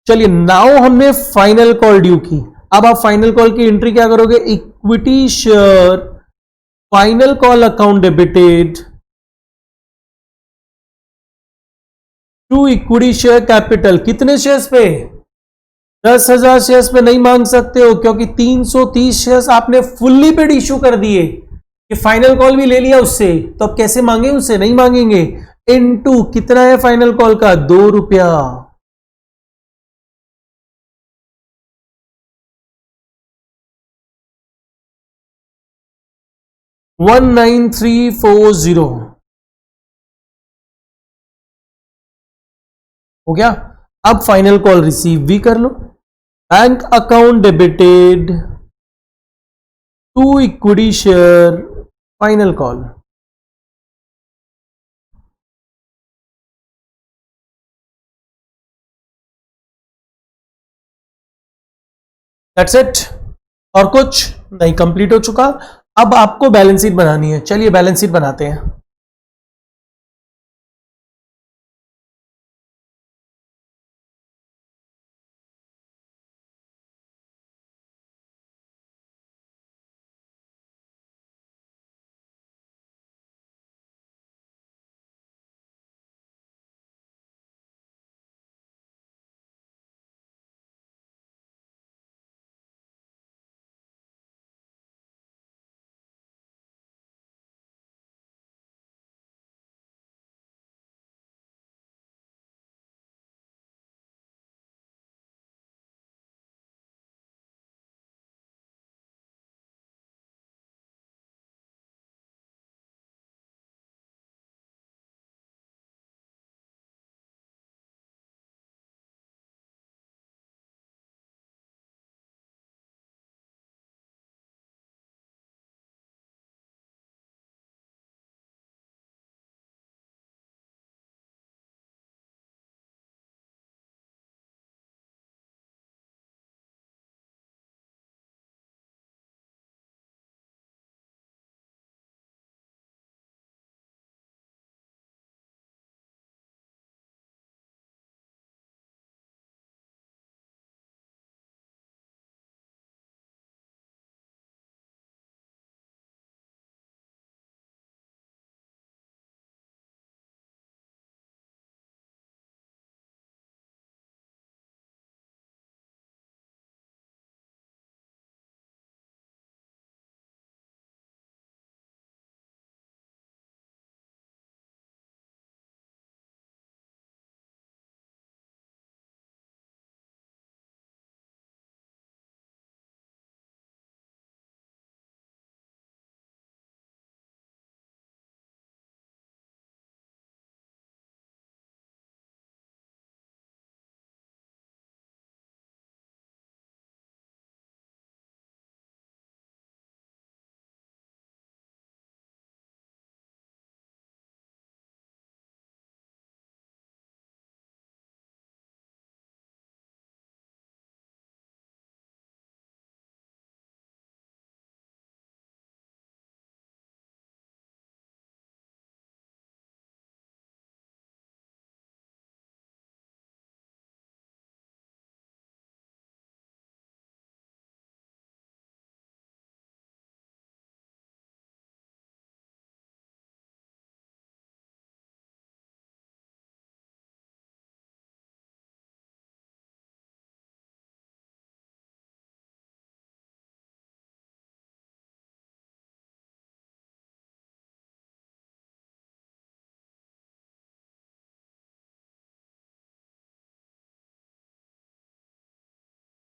चलिए, नाउ हमने फाइनल कॉल ड्यू की। अब आप फाइनल कॉल की एंट्री क्या करोगे? Equity share final call account debited to equity share capital. कितने शेयर्स पे? 10,000 शेयर्स पे नहीं मांग सकते हो, क्योंकि 330 शेयर्स आपने फुल्ली पेड इश्यू कर दिए, ये फाइनल कॉल भी ले लिया उससे, तो अब कैसे मांगे? उससे नहीं मांगेंगे। इनटू कितना है फाइनल कॉल का? 2 रुपया। $19,340 हो गया। अब फाइनल कॉल रिसीव भी कर लो। Bank account debited to equity share final call. That's it. और कुछ नहीं, कंप्लीट हो चुका। अब आपको बैलेंस शीट बनानी है। चलिए बैलेंस शीट बनाते हैं।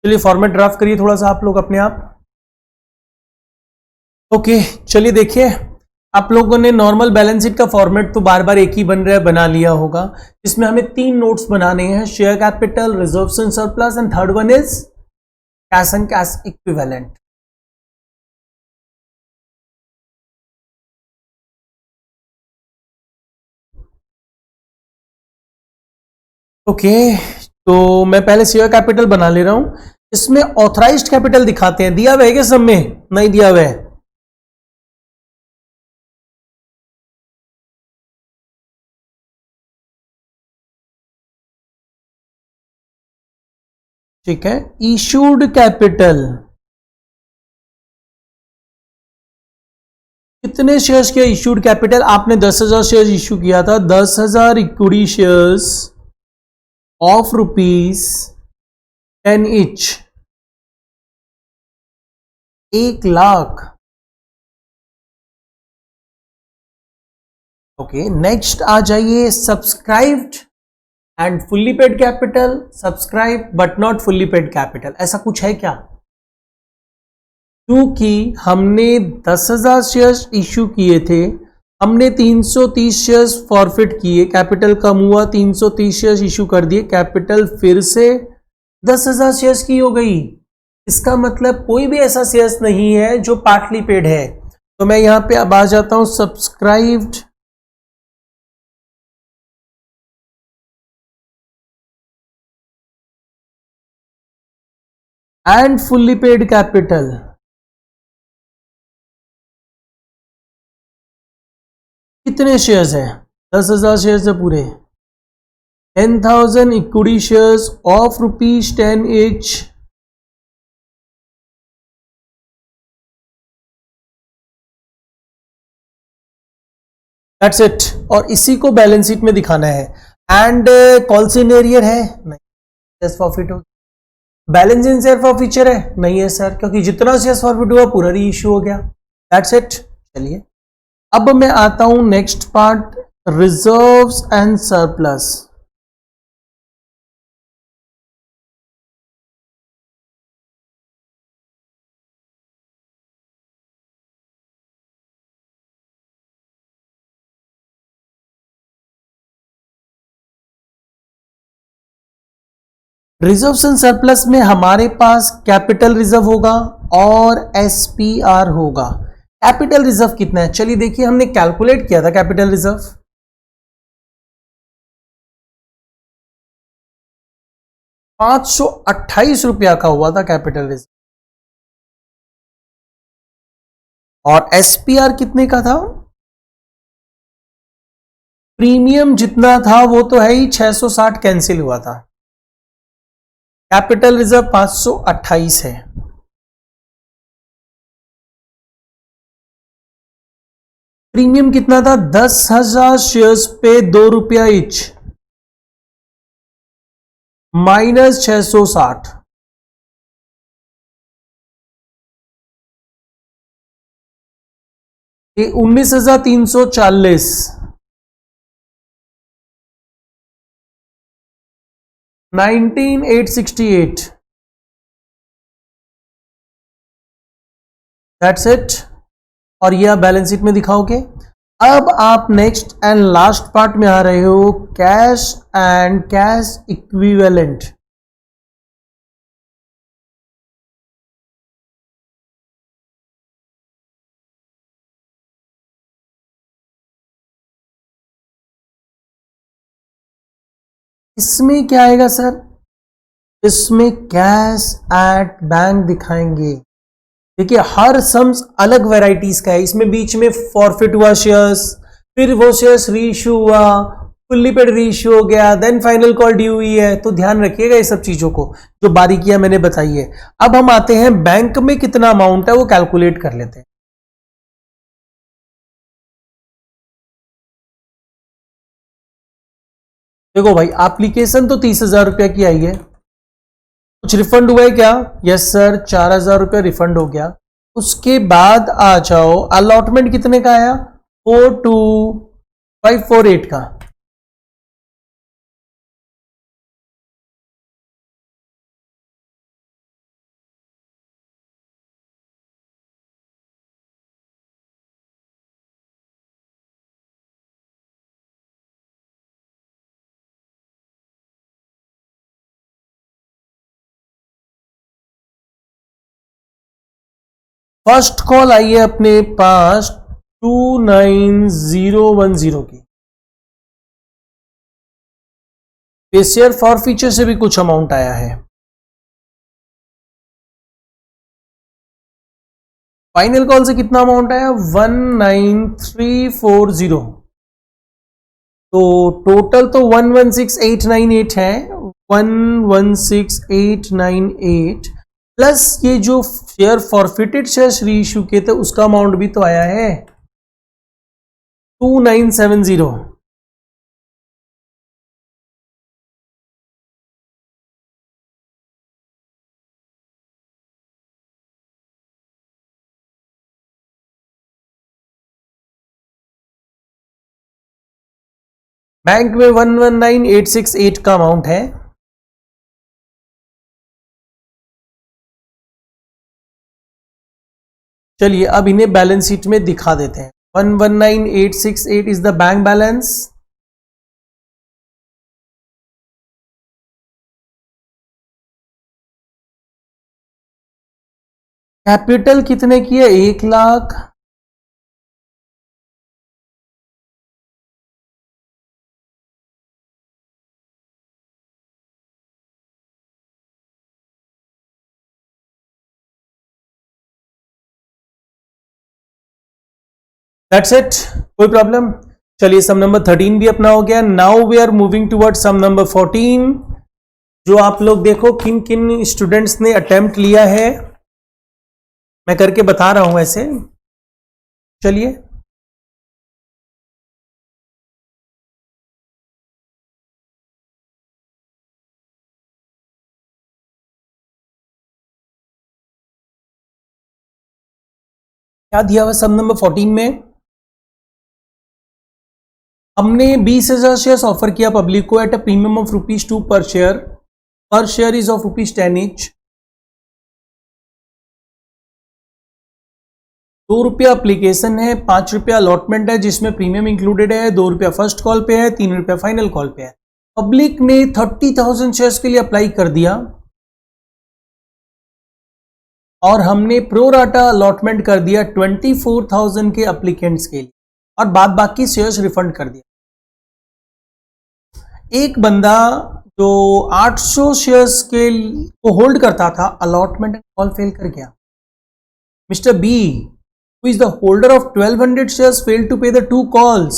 चलिए फॉर्मेट ड्राफ्ट करिए थोड़ा सा आप लोग अपने आप। ओके, चलिए देखिए, आप लोगों ने नॉर्मल बैलेंस शीट का फॉर्मेट तो बार बार एक ही बन रहा है, बना लिया होगा। इसमें हमें 3 नोट्स बनाने हैं, share capital, reserves and surplus, and third one is cash and cash equivalent. Okay, तो मैं पहले शेयर कैपिटल बना ले रहा हूं। इसमें ऑथराइज्ड कैपिटल दिखाते हैं, दिया हुआ है क्या सब में? नहीं दिया हुआ है। ठीक है, इशूड कैपिटल कितने शेयर्स किया? इशूड कैपिटल आपने 10,000 शेयर्स इशू किया था, 10,000 equity shares of ₹10 each, 1,00,000। Okay, next आ जाइए subscribed and fully paid capital. Subscribe but not fully paid capital, ऐसा कुछ है क्या? क्योंकि हमने 10,000 शेयर्स इश्यू किए थे, हमने 330 शेयर्स फॉरफिट किए, कैपिटल कम हुआ, 330 शेयर्स इश्यू कर दिए, कैपिटल फिर से 10,000 शेयर्स की हो गई। इसका मतलब कोई भी ऐसा शेयर्स नहीं है जो पार्टली पेड है। तो मैं यहां पे अब आ जाता हूं subscribed and fully paid capital. कितने शेयर्स हैं? 10,000 शेयर्स है पूरे। 10,000 equity shares of ₹10 each, that's it. और इसी को बैलेंस शीट में दिखाना है। एंड कॉल सीनियर है? नहीं। शेयर्स फॉरफिट हो, बैलेंस इन शेयर फॉरफीचर है? नहीं है सर, क्योंकि जितना शेयर्स फॉरफिट हुआ पूरा री इश्यू हो गया। That's it. चलिए अब मैं आता हूं next part, reserves and surplus. Reserves and surplus में हमारे पास कैपिटल रिजर्व होगा और एसपीआर होगा। कैपिटल रिजर्व कितना है? चलिए देखिए, हमने कैलकुलेट किया था कैपिटल रिजर्व। ₹528 का हुआ था कैपिटल रिजर्व। और एसपीआर कितने का था? प्रीमियम जितना था वो तो है ही, 660 कैंसिल हुआ था। कैपिटल रिजर्व 528 है। प्रीमियम कितना था? 10,000 शेयर्स पे ₹2 ईच, माइनस 660, ये 19,340, 19,868। That's it. और ये आप बैलेंस शीट में दिखाओगे। अब आप नेक्स्ट एंड लास्ट पार्ट में आ रहे हो, कैश एंड कैश इक्विवेलेंट। इसमें क्या आएगा सर? इसमें कैश एट बैंक दिखाएंगे। देखिए हर सम्स अलग वैरायटीज का है, इसमें बीच में फॉरफिट हुआ शेयर्स, फिर वो शेयर्स रीइश्यू हुआ, फुल्ली पेड रीइश्यू हो गया, देन फाइनल कॉल ड्यू हुई है। तो ध्यान रखिएगा ये सब चीजों को, जो बारीकियां मैंने बताई है। अब हम आते हैं बैंक में कितना अमाउंट है वो कैलकुलेट कर लेते हैं। देखो भाई, एप्लीकेशन तो 30,000 की आई है। कुछ रिफंड हुआ है क्या? यस सर, 4,000 रिफंड हो गया। उसके बाद आ जाओ, अलॉटमेंट कितने का आया? 42,548 का। फर्स्ट कॉल आई है अपने पास 29,010 की। पे शेयर फॉर फीचर से भी कुछ अमाउंट आया है। फाइनल कॉल से कितना अमाउंट आया? 19340। तो टोटल तो 116898 है, 116898 प्लस ये जो शेयर फॉरफिटेड शेयर रीइश्यू के थे उसका अमाउंट भी तो आया है 2970। बैंक में 119868 का अमाउंट है। चलिए अब इन्हें बैलेंस शीट में दिखा देते हैं। 119868 is the bank balance. Capital कितने की है? 1,00,000। दैट्स इट, कोई प्रॉब्लम? चलिए सम नंबर 13 भी अपना हो गया। Now we are moving toward sum number 14, जो आप लोग देखो किन किन स्टूडेंट्स ने अटेम्प्ट लिया है, मैं करके बता रहा हूं ऐसे। चलिए क्या दिया हुआ सम नंबर 14 में? हमने 20,000 शेयर ऑफर किया पब्लिक को एट अ प्रीमियम ऑफ ₹2 पर शेयर। पर share is of ₹10 each. ₹2 application है, ₹5 अलॉटमेंट है जिसमें प्रीमियम इंक्लूडेड है, ₹2 फर्स्ट कॉल पे है, ₹3 फाइनल कॉल पे है। पब्लिक ने 30,000 शेयर्स के लिए अप्लाई कर दिया और हमने प्रो राटा अलॉटमेंट कर दिया 24,000 के एप्लीकेंट्स के लिए और बाद बाकी शेयर्स रिफंड कर दिया। एक बंदा जो 800 शेयर्स के को होल्ड करता था, अलॉटमेंट कॉल फेल कर गया। Mister B, who is the holder of 1200 shares, failed to pay the 2 calls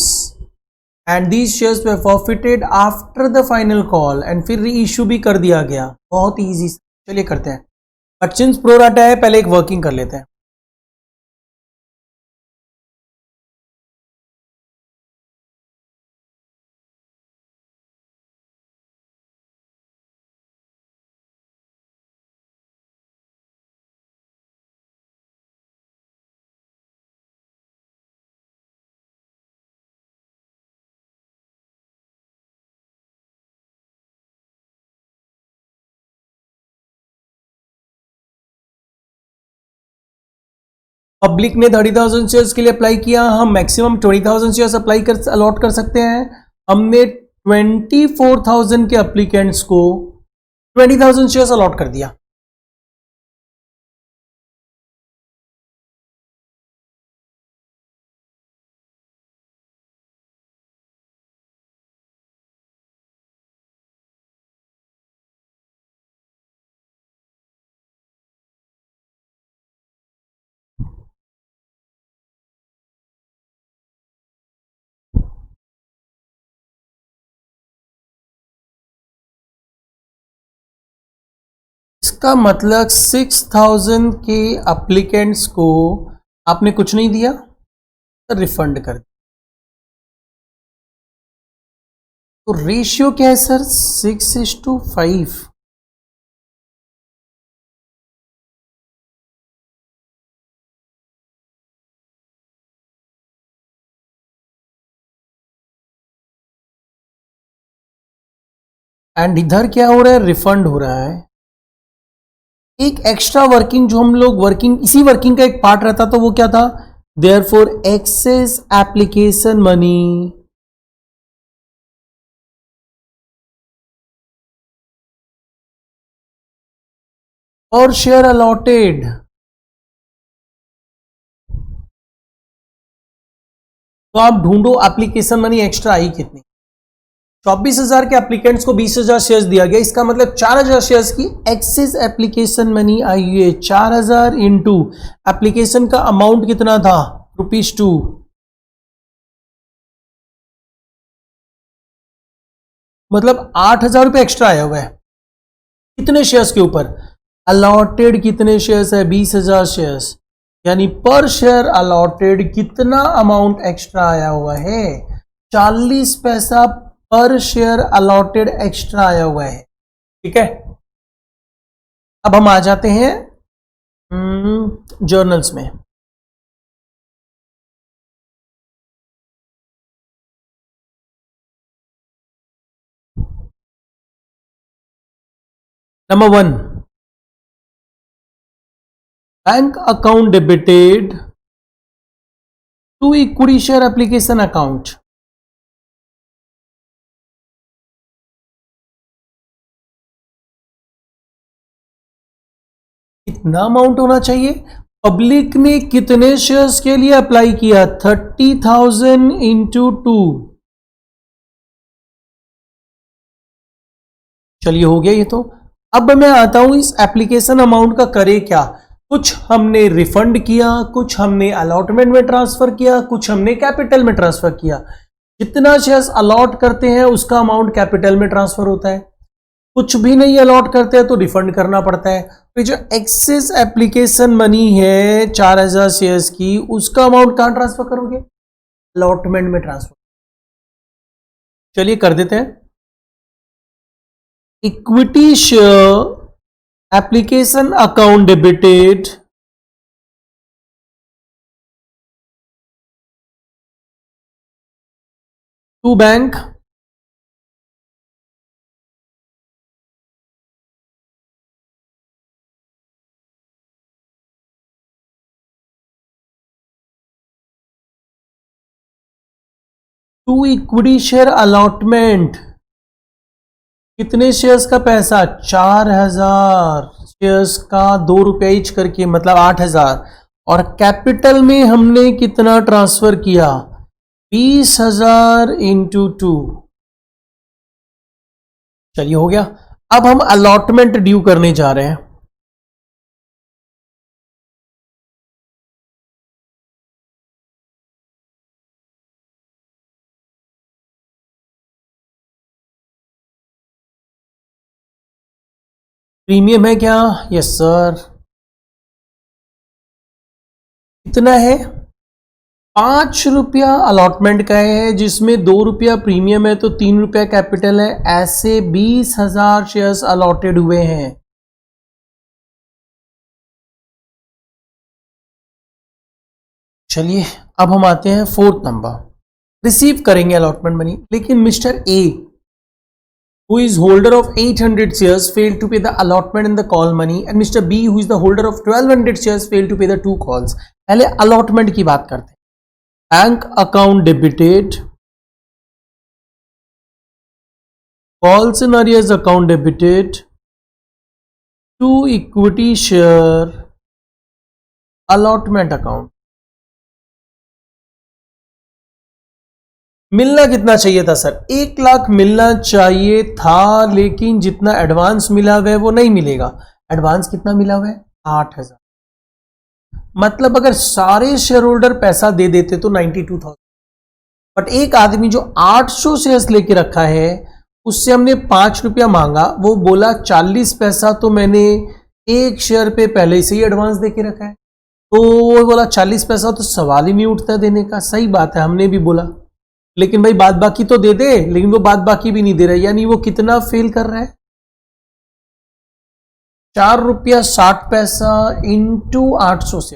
and these shares were forfeited after the final call and फिर रीइश्यू भी कर दिया गया। बहुत इजी। चलिए करते हैं, बट सिंस प्रो राटा है पहले एक वर्किंग कर लेते हैं। पब्लिक ने 30,000 शेयर्स के लिए अप्लाई किया, हम मैक्सिमम 20,000 शेयर्स अप्लाई कर अलॉट कर सकते हैं। हमने 24,000 के एप्लीकेंट्स को 20,000 शेयर्स अलॉट कर दिया। इसका मतलब 6,000 के एप्लीकेंट्स को आपने कुछ नहीं दिया तो रिफंड कर दिया। तो रेशियो क्या है सर? 6:5। एंड इधर क्या हो रहा है? रिफंड हो रहा है। एक एक्स्ट्रा वर्किंग जो हम लोग वर्किंग इसी वर्किंग का एक पार्ट रहता तो वो क्या था? देयरफॉर एक्सेस एप्लीकेशन मनी और शेयर अलॉटेड। तो आप ढूंढो एप्लीकेशन मनी एक्स्ट्रा आई कितनी। 24,000 के एप्लीकेंट्स को 20,000 शेयर्स दिया गया, इसका मतलब 4,000 शेयर्स की एक्सेस एप्लीकेशन मनी आई है। 4,000 इंटू एप्लीकेशन का अमाउंट कितना था, ₹2, मतलब 8,000 रुपये एक्स्ट्रा आया हुआ है। कितने शेयर्स के ऊपर? अलॉटेड कितने शेयर्स है? 20,000 शेयर्स, यानी पर शेयर अलॉटेड कितना अमाउंट एक्स्ट्रा आया हुआ है? 40 पैसा पर शेयर अलॉटेड एक्स्ट्रा आया हुआ है। ठीक है, अब हम आ जाते हैं जर्नल्स में। Number 1, bank account debited to equity share application account. कितना अमाउंट होना चाहिए? पब्लिक ने कितने शेयर्स के लिए अप्लाई किया? 30,000 इंटू 2। चलिए हो गया ये तो। अब मैं आता हूं इस एप्लीकेशन अमाउंट का करे क्या। कुछ हमने रिफंड किया, कुछ हमने अलॉटमेंट में ट्रांसफर किया, कुछ हमने कैपिटल में ट्रांसफर किया। जितना शेयर्स अलॉट करते हैं उसका अमाउंट कैपिटल में ट्रांसफर होता है, कुछ भी नहीं अलॉट करते हैं तो रिफंड करना पड़ता है। तो जो एक्सेस एप्लीकेशन मनी है 4,000 शेयर्स की, उसका अमाउंट कहां ट्रांसफर करोगे? अलॉटमेंट में ट्रांसफर। चलिए कर देते हैं। Equity share application account debited to bank to equity share allotment. कितने शेयर्स का पैसा? 4,000 शेयर्स का ₹2 ईच करके, मतलब 8,000। और कैपिटल में हमने कितना ट्रांसफर किया? 20,000 इंटू 2। चलिए हो गया। अब हम अलॉटमेंट ड्यू करने जा रहे हैं। प्रीमियम है क्या? Yes sir. कितना है? ₹5 अलॉटमेंट का है, जिसमें ₹2 प्रीमियम है, तो ₹3 कैपिटल है। ऐसे 20,000 शेयर्स अलॉटेड हुए हैं। चलिए अब हम आते हैं 4th नंबर। रिसीव करेंगे अलॉटमेंट मनी, लेकिन mister A who is holder of 800 shares failed to pay the allotment and the call money, and Mr. B who is the holder of 1200 shares failed to pay the 2 calls। पहले allotment की बात करते हैं। Bank account debited, calls in arrears account debited to equity share allotment account. मिलना कितना चाहिए था sir? 1 lakh मिलना चाहिए था, लेकिन जितना एडवांस मिला हुआ है वो नहीं मिलेगा। एडवांस कितना मिला हुआ है? 8,000। मतलब अगर सारे शेयर होल्डर पैसा दे देते तो 92,000, बट एक आदमी जो 800 शेयर्स लेके रखा है, उससे हमने ₹5 मांगा, वो बोला 40 पैसा तो मैंने एक शेयर पे पहले से ही एडवांस देके रखा है। तो वो बोला 40 पैसा, तो सवाल ही नहीं उठता देने का। सही बात है, हमने भी बोला, लेकिन भाई बाद बाकी तो दे दे, लेकिन वो बाद बाकी भी नहीं दे रहा है। यानी वो कितना फेल कर रहा है? ₹4.60 इंटू 800 से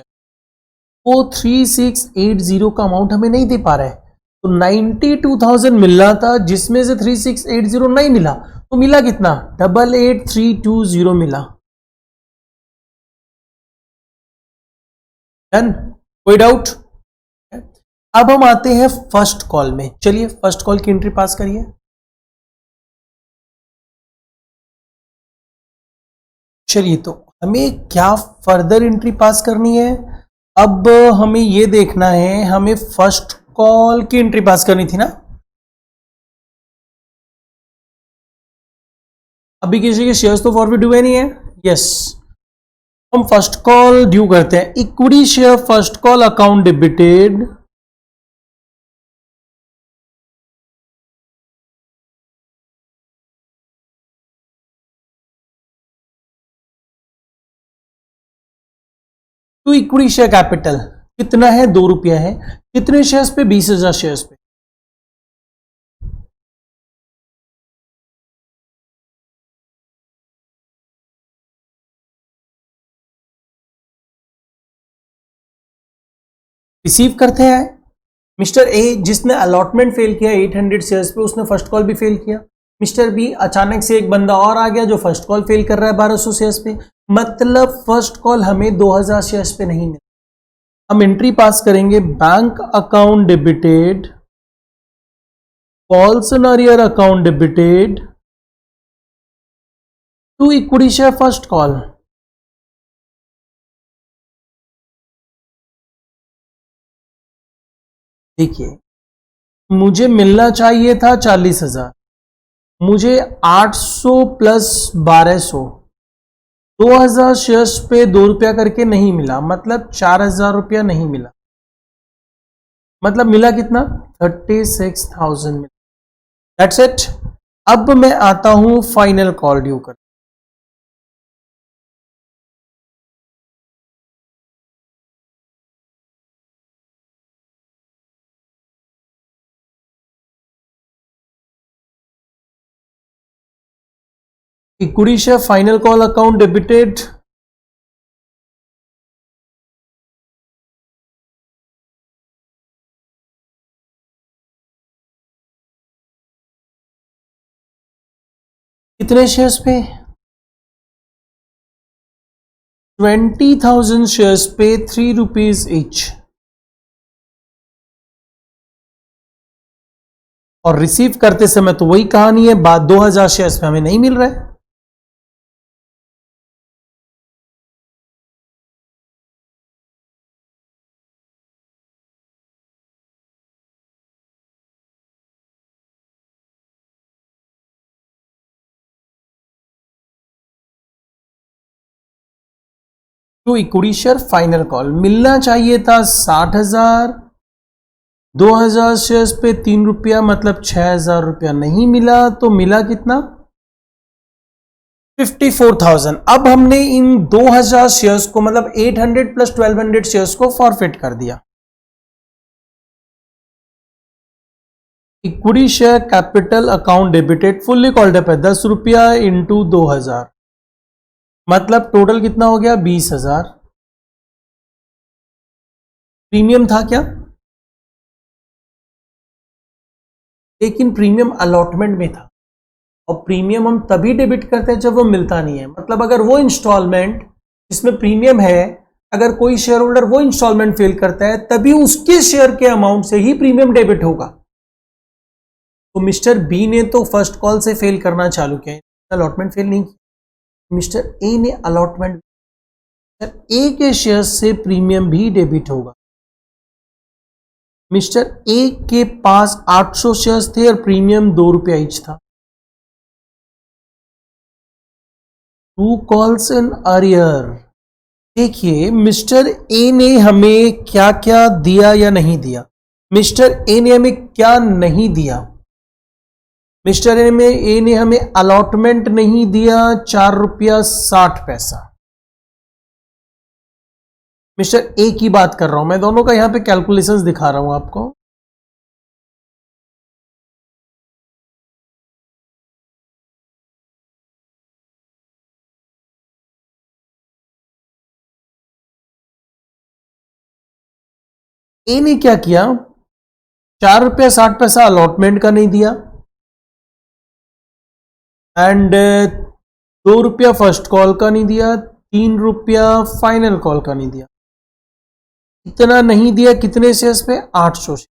वो 3680 का अमाउंट हमें नहीं दे पा रहा है। तो 92,000 मिलना था, जिसमें से 3680 नहीं मिला, तो मिला कितना? 88,320 मिला। डन? कोई डाउट? अब हम आते हैं फर्स्ट कॉल में। चलिए फर्स्ट कॉल की एंट्री पास करिए। चलिए तो हमें क्या फर्दर एंट्री पास करनी है? अब हमें यह देखना है, हमें फर्स्ट कॉल की एंट्री पास करनी थी ना। अभी किसी के शेयर्स तो फॉरवर्ड हुए नहीं है। यस, हम फर्स्ट कॉल ड्यू करते हैं। Equity share first call account debited, to equity share capital कितना है, 2 रुपया है। कितने शेयर्स पे, 20,000 शेयर्स पे। रिसीव करते हैं मिस्टर ए, जिसने अलॉटमेंट फेल किया 800 शेयर्स पे, उसने फर्स्ट कॉल भी फेल किया। मिस्टर बी, अचानक से एक बंदा और आ गया जो फर्स्ट कॉल फेल कर रहा है 1200 शेयर्स पे, मतलब फर्स्ट कॉल हमें 2000 शेयर्स पे नहीं मिला। हम एंट्री पास करेंगे, bank account debited, calls and arrear account debited to equity share first call. देखिए, मुझे मिलना चाहिए था 40,000, मुझे 800 प्लस 1200, 2000 शेयर्स पे 2 रुपया करके नहीं मिला, मतलब 4000 रुपया नहीं मिला। मतलब मिला कितना, 36,000 मिला। That's it. अब मैं आता हूं फाइनल कॉल ड्यू कर। Equity share final call account debited, कितने शेयर्स पे, 20,000 शेयर्स पे 3 रुपीज ईच। और रिसीव करते समय तो वही कहानी है, बाद 2000 शेयर्स पे हमें नहीं मिल रहा है। तो इक्विटी शेयर फाइनल कॉल मिलना चाहिए था 60,000, 2000 शेयर्स पे 3 रुपया, मतलब 6,000 रुपया नहीं मिला, तो मिला कितना, 54,000। अब हमने इन 2000 शेयर्स को, मतलब 800 प्लस 1200 शेयर्स को फॉरफिट कर दिया। Equity share capital account debited fully called up है 10 रुपया इंटू 2000, मतलब टोटल कितना हो गया, 20,000। प्रीमियम था क्या, लेकिन प्रीमियम अलॉटमेंट में था, और प्रीमियम हम तभी डेबिट करते हैं जब वो मिलता नहीं है। मतलब अगर वो इंस्टॉलमेंट जिसमें प्रीमियम है, अगर कोई शेयर होल्डर वो इंस्टॉलमेंट फेल करता है, तभी उसके शेयर के अमाउंट से ही प्रीमियम डेबिट होगा। तो मिस्टर बी ने तो फर्स्ट कॉल से फेल करना चालू किया, अलॉटमेंट फेल नहीं किया। मिस्टर ए ने अलॉटमेंट, ए के शेयर से प्रीमियम भी डेबिट होगा। मिस्टर ए के पास 800 शेयर्स थे और प्रीमियम 2 रुपया ईच था। To calls in arrear. देखिए, मिस्टर ए ने हमें क्या क्या दिया या नहीं दिया। मिस्टर ए ने हमें क्या नहीं दिया, मिस्टर ए ने हमें अलॉटमेंट नहीं दिया 4 रुपया 60 पैसा। मिस्टर ए की बात कर रहा हूं मैं, दोनों का यहां पे कैलकुलेशंस दिखा रहा हूं आपको। ए ने क्या किया, 4 रुपया 60 पैसा अलॉटमेंट का नहीं दिया, एंड 2 रुपया फर्स्ट कॉल का नहीं दिया, 3 रुपया फाइनल कॉल का नहीं दिया। इतना नहीं दिया कितने शेयर्स पे, 800 शेयर।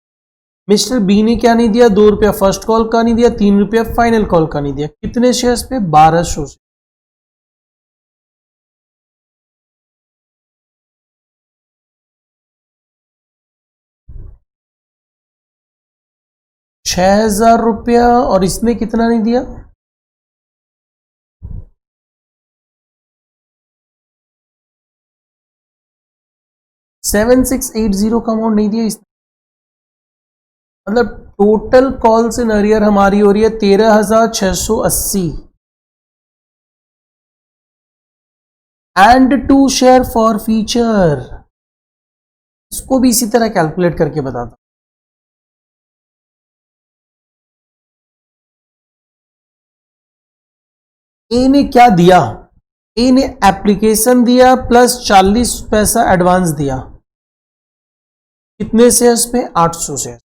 मिस्टर बी ने क्या नहीं दिया, 2 रुपया फर्स्ट कॉल का नहीं दिया, 3 रुपया फाइनल कॉल का नहीं दिया। कितने शेयर्स पे, 1200 से। 6,000 रुपया, और इसने कितना नहीं दिया, 7680 का अमाउंट नहीं दिया इसने, मतलब टोटल कॉल्स इन अरियर हमारी हो रही है 13,680 एंड 2 शेयर फॉर फीचर। इसको भी इसी तरह कैलकुलेट करके बताता। ए ने क्या दिया, ए ने एप्लीकेशन दिया प्लस 40 पैसा एडवांस दिया, कितने शेयर्स पे, 800 शेयर।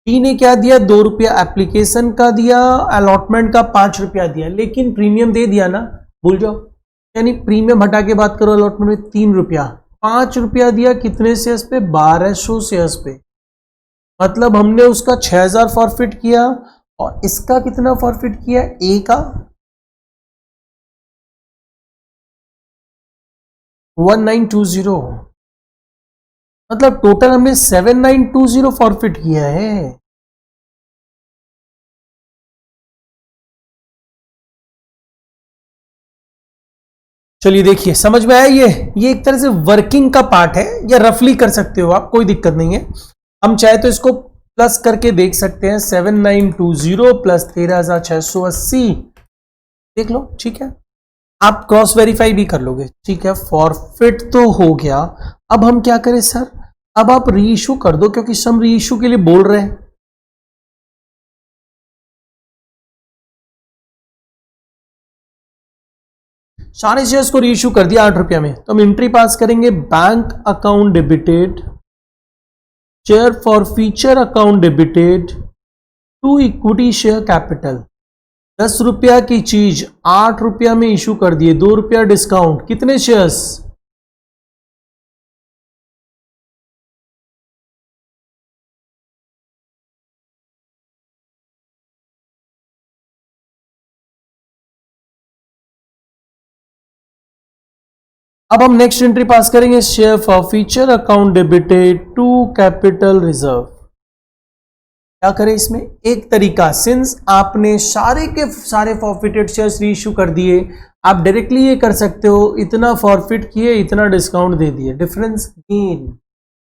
बी ने क्या दिया, 2 रुपया एप्लीकेशन का दिया, अलॉटमेंट का 5 रुपया दिया, लेकिन प्रीमियम दे दिया ना, भूल जाओ, यानी प्रीमियम हटा के बात करो, अलॉटमेंट में 3 रुपया, 5 रुपया दिया कितने शेयर्स पे, 1200 शेयर्स पे। मतलब हमने उसका 6000 फॉरफिट किया और इसका कितना फॉरफिट किया, ए का 1920, मतलब टोटल हमने 7920 फॉरफिट किया है। चलिए देखिए समझ में आया, ये एक तरह से वर्किंग का पार्ट है, या रफली कर सकते हो आप, कोई दिक्कत नहीं है। हम चाहे तो इसको प्लस करके देख सकते हैं, 7920 प्लस 13,680, देख लो, ठीक है। आप क्रॉस वेरीफाई भी कर लोगे, ठीक है। फॉरफिट तो हो गया, अब हम क्या करें सर, अब आप री इशू कर दो, क्योंकि सम री इशू के लिए बोल रहे हैं। सारे शेयर्स को री इशू कर दिया 8 रुपया में, तो हम एंट्री पास करेंगे, bank account debited, share for feature account debited to equity share capital. 10 रुपया की चीज 8 रुपया में इशू कर दिए, 2 रुपया डिस्काउंट, कितने शेयर्स, अब हम नेक्स्ट एंट्री पास करेंगे, share for feature account debited to capital reserve. क्या करें इसमें, एक तरीका, सिंस आपने सारे के सारे फॉरफिटेड शेयर्स रीइश्यू कर दिए, आप डायरेक्टली ये कर सकते हो, इतना फॉरफिट किए, इतना डिस्काउंट दे दिए, डिफरेंस गेन।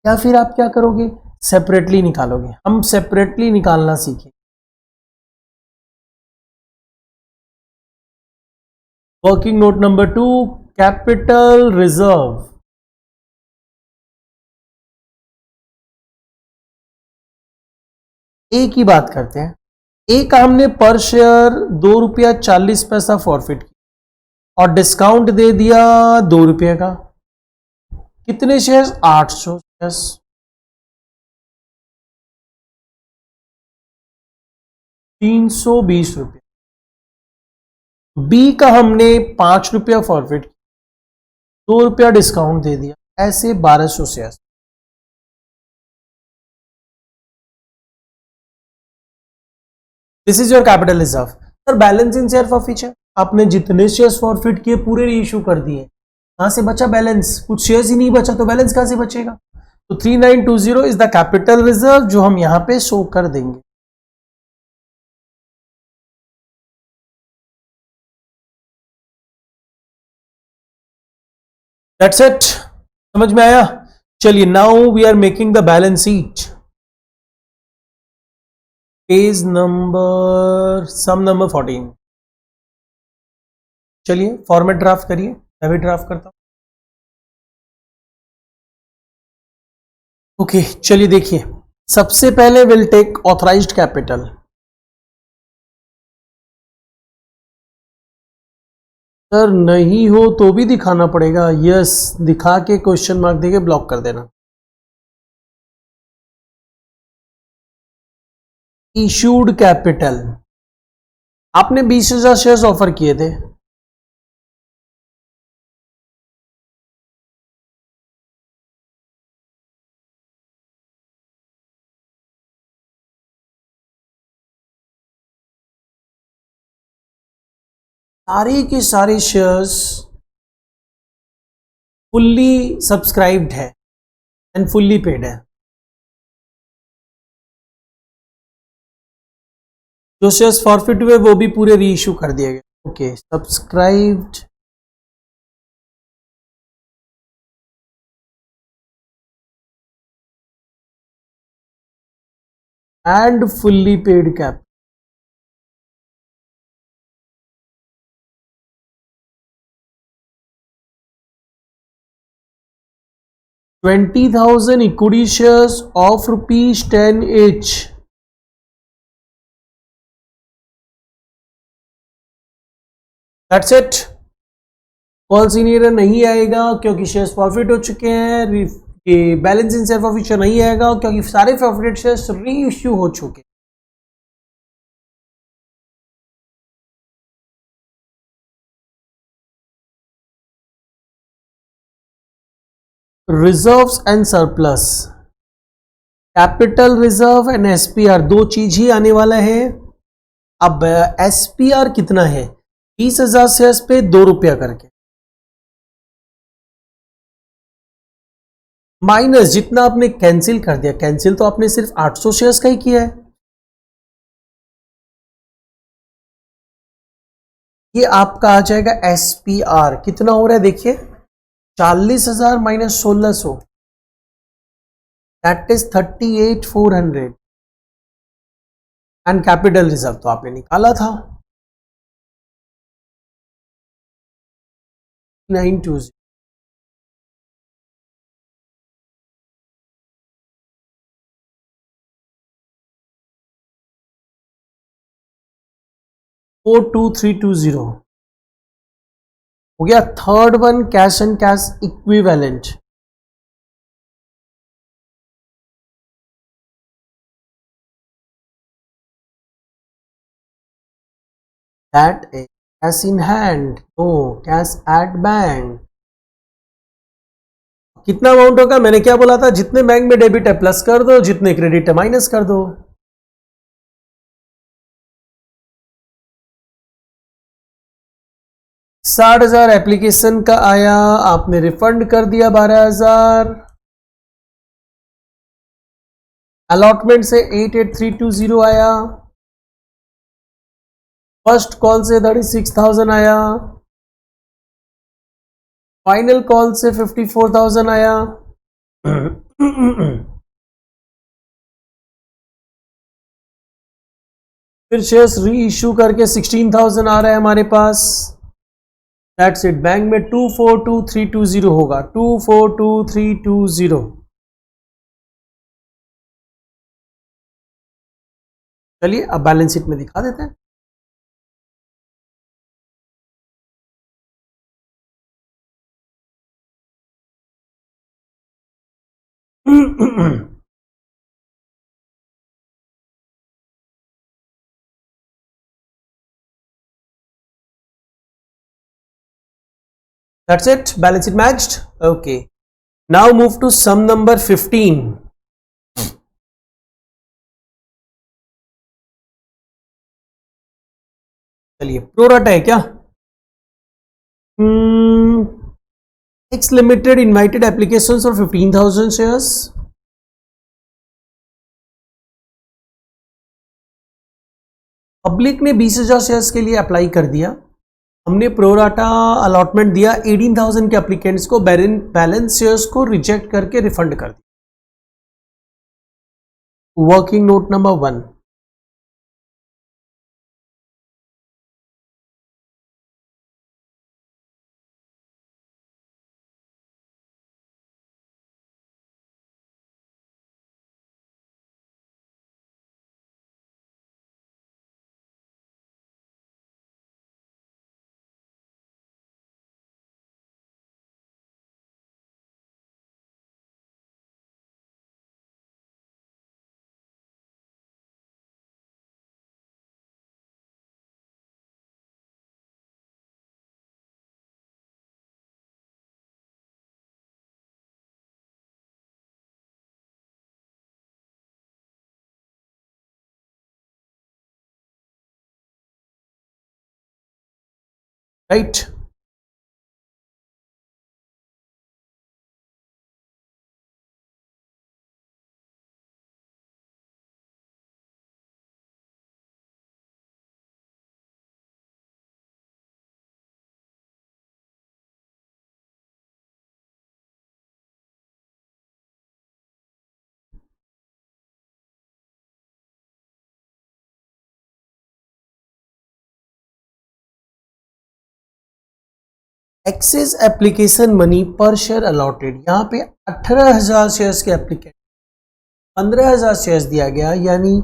या फिर आप क्या करोगे, सेपरेटली निकालोगे। हम सेपरेटली निकालना सीखें। Working note number 2, capital reserve. A की बात करते हैं। ए का हमने पर शेयर 2 रुपया 40 पैसा फॉरफिट किया और डिस्काउंट दे दिया 2 रुपये का, कितने शेयर्स, 800 शेयर्स, 320 रुपये। बी का हमने 5 रुपया फॉरफिट किया, 2 रुपया डिस्काउंट दे दिया, ऐसे 1200 shares. This is your capital reserve. Sir balance in share for future, आपने जितने शेयर्स फॉरफिट किए पूरे रीइश्यू कर दिए, कहां से बचा बैलेंस, कुछ शेयर्स ही नहीं बचा, तो बैलेंस कहां से बचेगा। तो 3920 इज द कैपिटल रिजर्व, जो हम यहां पे शो कर देंगे। दैट्स इट, समझ में आया। चलिए now we are making the balance sheet, page number sum number 14। चलिए फॉर्मेट ड्राफ्ट करिए, मैं भी ड्राफ्ट करता हूं। ओके चलिए देखिए, सबसे पहले will take authorised capital. Sir नहीं हो तो भी दिखाना पड़ेगा, यस, दिखा के क्वेश्चन मार्क देके ब्लॉक कर देना। इशूड कैपिटल, आपने 20,000 शेयर्स ऑफर किए थे, सारे के सारे शेयर्स फुल्ली सब्सक्राइब्ड है एंड फुल्ली पेड है। जो शेयर्स फॉरफिट हुए वो भी पूरे री इशू कर दिए गए। Okay, subscribed and fully paid cap. $20,000 equity shares of ₹10 each. That's it. Call senior नहीं आएगा क्योंकि शेयर्स प्रॉफिट हो चुके हैं। ये बैलेंस इन शेयर प्रॉफिट नहीं आएगा क्योंकि सारे प्रॉफिट शेयर्स री इश्यू हो चुके। Reserves and surplus, capital reserve and SPR, दो चीज ही आने वाला है। अब एसपीआर कितना है? 20,000 शेयर्स पे ₹2 करके, माइनस जितना आपने कैंसिल कर दिया। कैंसिल तो आपने सिर्फ 800 शेयर्स का ही किया है। ये आपका आ जाएगा एसपीआर। कितना हो रहा है देखिए, 40,000 minus 1,600, that is 38,400। And capital reserve तो आपने निकाला था 920। 42320 हो गया। Third one cash and cash equivalent, that is cash in hand, no cash at bank. कितना अमाउंट होगा? मैंने क्या बोला था, जितने बैंक में डेबिट है प्लस कर दो, जितने क्रेडिट है माइनस कर दो। 60,000 एप्लीकेशन का आया, आपने रिफंड कर दिया 12,000। अलॉटमेंट से 88,320 आया। फर्स्ट कॉल से 36,000 आया। फाइनल कॉल से 54,000 आया। फिर शेयर्स री इश्यू करके 16,000 आ रहा है हमारे पास। That's it. बैंक में 242320 होगा, 242320। चलिए अब बैलेंस शीट में दिखा देते हैं। That's it. Balance sheet matched. Okay. Now move to sum number 15. चलिए प्रोराटा है क्या? X Limited invited applications for 15,000 shares. Public ने 20,000 शेयर्स के लिए अप्लाई कर दिया। हमने प्रोराटा अलॉटमेंट दिया 18,000 के एप्लीकेंट्स को, बैलेंस शेयर्स को रिजेक्ट करके रिफंड कर दिया। Working note number 1। Right. Excess application money पर शेयर अलॉटेड, यहां पे 18,000 शेयर्स के एप्लीकेंट 15,000 शेयर्स दिया गया, यानी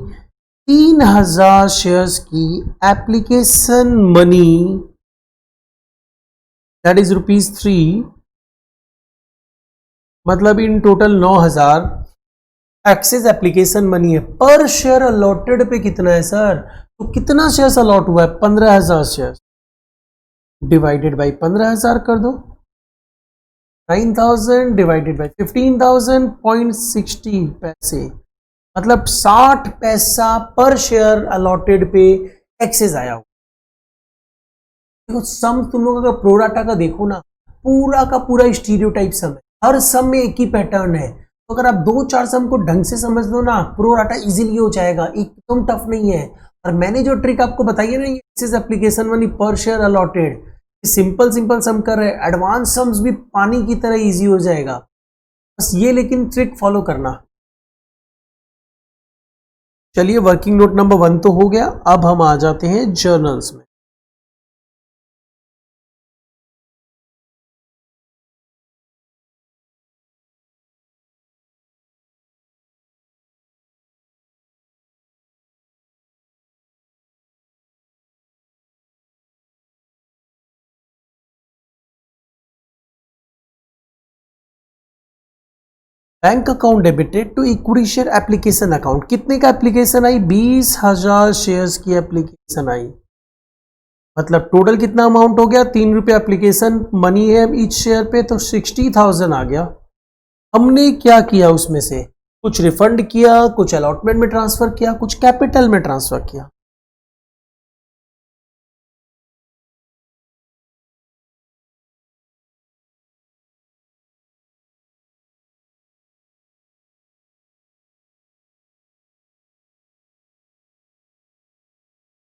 3,000 शेयर्स की एप्लीकेशन मनी दैट इज ₹3, मतलब in total 9,000 excess application money है। पर शेयर अलॉटेड पे कितना है सर? तो कितना शेयर्स अलॉट हुआ है? 15,000 शेयर डिवाइडेड बाई 15,000 कर दो, 9,000 डिवाइडेड बाई 15,000 0.60 पैसे, मतलब 60 पैसा पर शेयर अलॉटेड पे एक्सेस आया हो। देखो सम तुम लोगों का प्रोराटा का देखो ना, पूरा का पूरा स्टीरियोटाइप सम है, हर सम में एक ही पैटर्न है। तो अगर आप 2-4 सम को ढंग से समझ लो ना, प्रोराटा इजीली हो जाएगा, एकदम टफ नहीं है। और मैंने जो ट्रिक आपको बताई है ना, एक्सेस एप्लीकेशन मनी पर शेयर अलॉटेड, सिंपल सिंपल सम कर रहे हैं, एडवांस सम्स भी पानी की तरह इजी हो जाएगा, बस ये लेकिन ट्रिक फॉलो करना। चलिए वर्किंग नोट नंबर 1 तो हो गया, अब हम आ जाते हैं जर्नल्स में। Bank account debited to equity share application account, कितने का एप्लीकेशन आई? 20,000 शेयर्स की एप्लीकेशन आई, मतलब टोटल कितना अमाउंट हो गया? ₹3 एप्लीकेशन मनी है ईच शेयर पे, तो 60,000 आ गया। हमने क्या किया उसमें से? कुछ रिफंड किया, कुछ अलॉटमेंट में ट्रांसफर किया, कुछ कैपिटल में ट्रांसफर किया।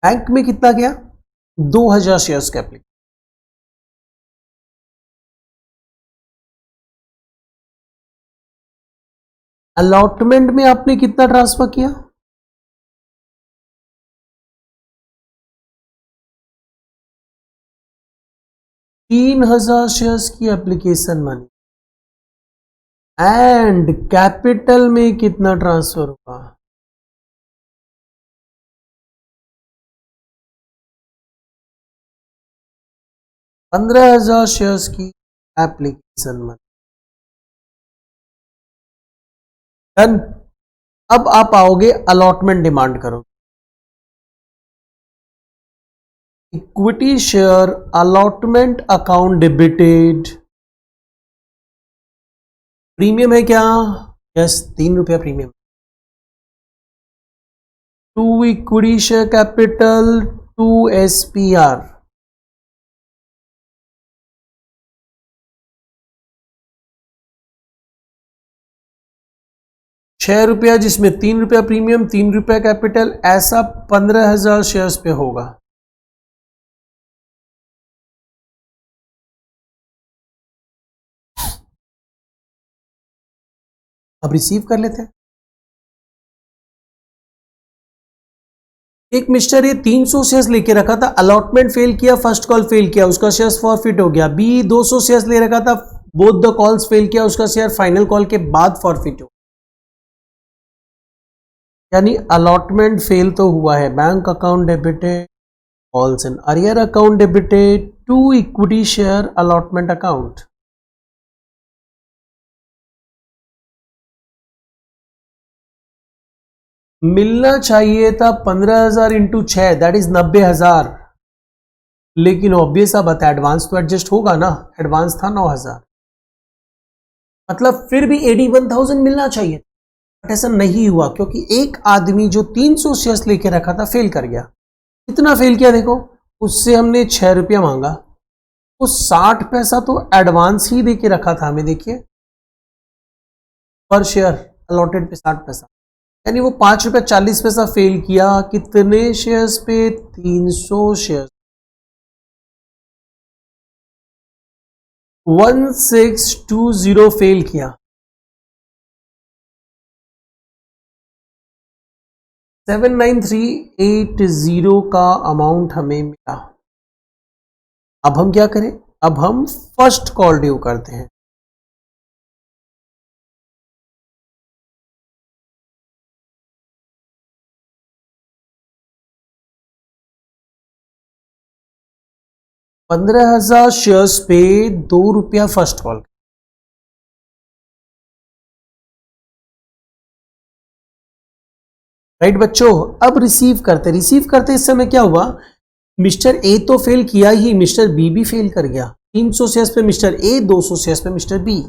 बैंक में कितना गया? 2,000 शेयर्स का एप्लीकेशन। अलॉटमेंट में आपने कितना ट्रांसफर किया? 3,000 शेयर्स की एप्लीकेशन मनी। एंड कैपिटल में कितना ट्रांसफर हुआ? 15,000 शेयर्स की एप्लीकेशन मनी। डन। अब आप आओगे अलॉटमेंट डिमांड करो। Equity share allotment account debited, premium है क्या? Yes, ₹3 premium. To equity share capital to SPR, ₹6, जिसमें ₹3 प्रीमियम, ₹3 कैपिटल, ऐसा 15,000 शेयर्स पे होगा। अब रिसीव कर लेते हैं। एक मिस्टर ये 300 शेयर्स लेके रखा था, अलॉटमेंट फेल किया, फर्स्ट कॉल फेल किया, उसका शेयर्स फॉरफिट हो गया। बी 200 शेयर्स ले रखा था, बोथ द कॉल्स फेल किया, उसका शेयर फाइनल कॉल के बाद फॉरफिट हो, यानी अलॉटमेंट फेल तो हुआ है। Bank account debited, calls and arrear account debited to equity share allotment account. मिलना चाहिए था 15,000 इंटू 6, दैट इज 90,000, लेकिन ऑब्वियस सा बात है, एडवांस तो एडजस्ट होगा ना, एडवांस था 9,000, मतलब फिर भी 81,000 मिलना चाहिए, बट ऐसा नहीं हुआ, क्योंकि एक आदमी जो 300 शेयर्स लेके रखा था फेल कर गया। कितना फेल किया देखो, उससे हमने ₹6 मांगा, तो 60 पैसा तो एडवांस ही देके रखा था हमें, देखिए पर शेयर अलॉटेड पे 60 पैसा, यानी वो ₹5.40 फेल किया। कितने शेयर्स पे? 300 शेयर, 1620 फेल किया, 79380 का अमाउंट हमें मिला। अब हम क्या करें? अब हम फर्स्ट कॉल ड्यू करते हैं। ₹15,000 शेयर्स पे ₹2 फर्स्ट कॉल। राइट बच्चों, अब रिसीव करते इस समय क्या हुआ, मिस्टर ए तो फेल किया ही, मिस्टर बी भी फेल कर गया। 300 शेयर्स पे मिस्टर ए, 200 शेयर्स पे मिस्टर बी।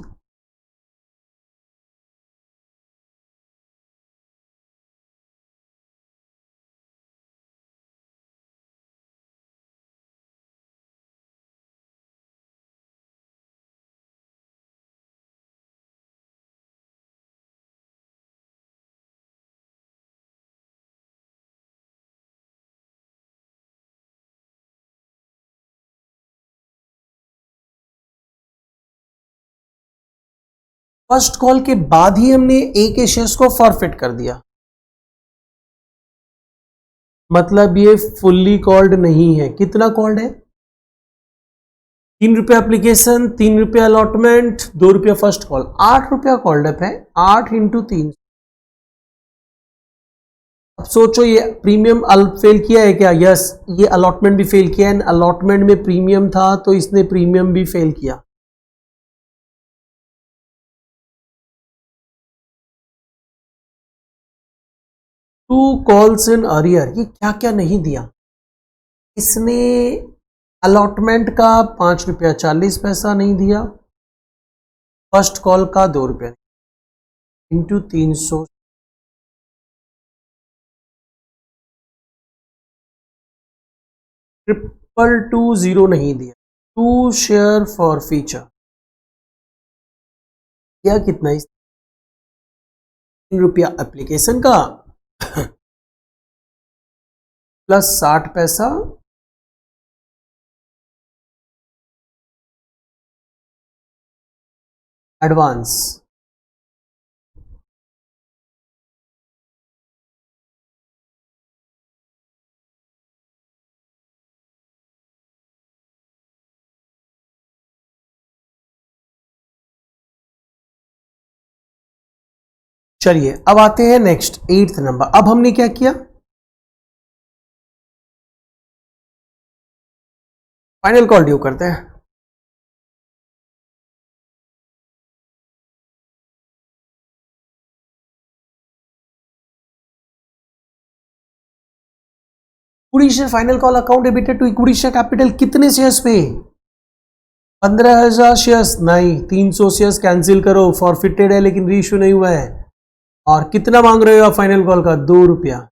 फर्स्ट कॉल के बाद ही हमने ए के शेयर्स को फॉरफिट कर दिया, मतलब ये फुल्ली कॉल्ड नहीं है। कितना कॉल्ड है? ₹3 application, ₹3 allotment, ₹2 first call, ₹8 called up है। 8 इंटू 3। अब सोचो ये प्रीमियम फेल किया है क्या? यस, ये अलॉटमेंट भी फेल किया है। अलॉटमेंट में प्रीमियम था तो इसने प्रीमियम भी फेल किया। टू कॉल्स इन अरियर, ये क्या क्या नहीं दिया इसने? अलॉटमेंट का ₹5.40 नहीं दिया, फर्स्ट कॉल का ₹2 इंटू 300, $220 नहीं दिया। 2 शेयर फॉर फीचर, क्या कितना? इस ₹3 एप्लीकेशन का प्लस 60 पैसा एडवांस। चलिए अब आते हैं नेक्स्ट 8th नंबर। अब हमने क्या किया? फाइनल कॉल ड्यू करते हैं। Equity share final call account debited to equity share capital, कितने शेयर्स पे? 15,000 शेयर्स नहीं, 300 शेयर्स कैंसिल करो, फॉरफिटेड है लेकिन रीइश्यू नहीं हुआ है। और कितना मांग रहे हो आप फाइनल कॉल का? ₹2।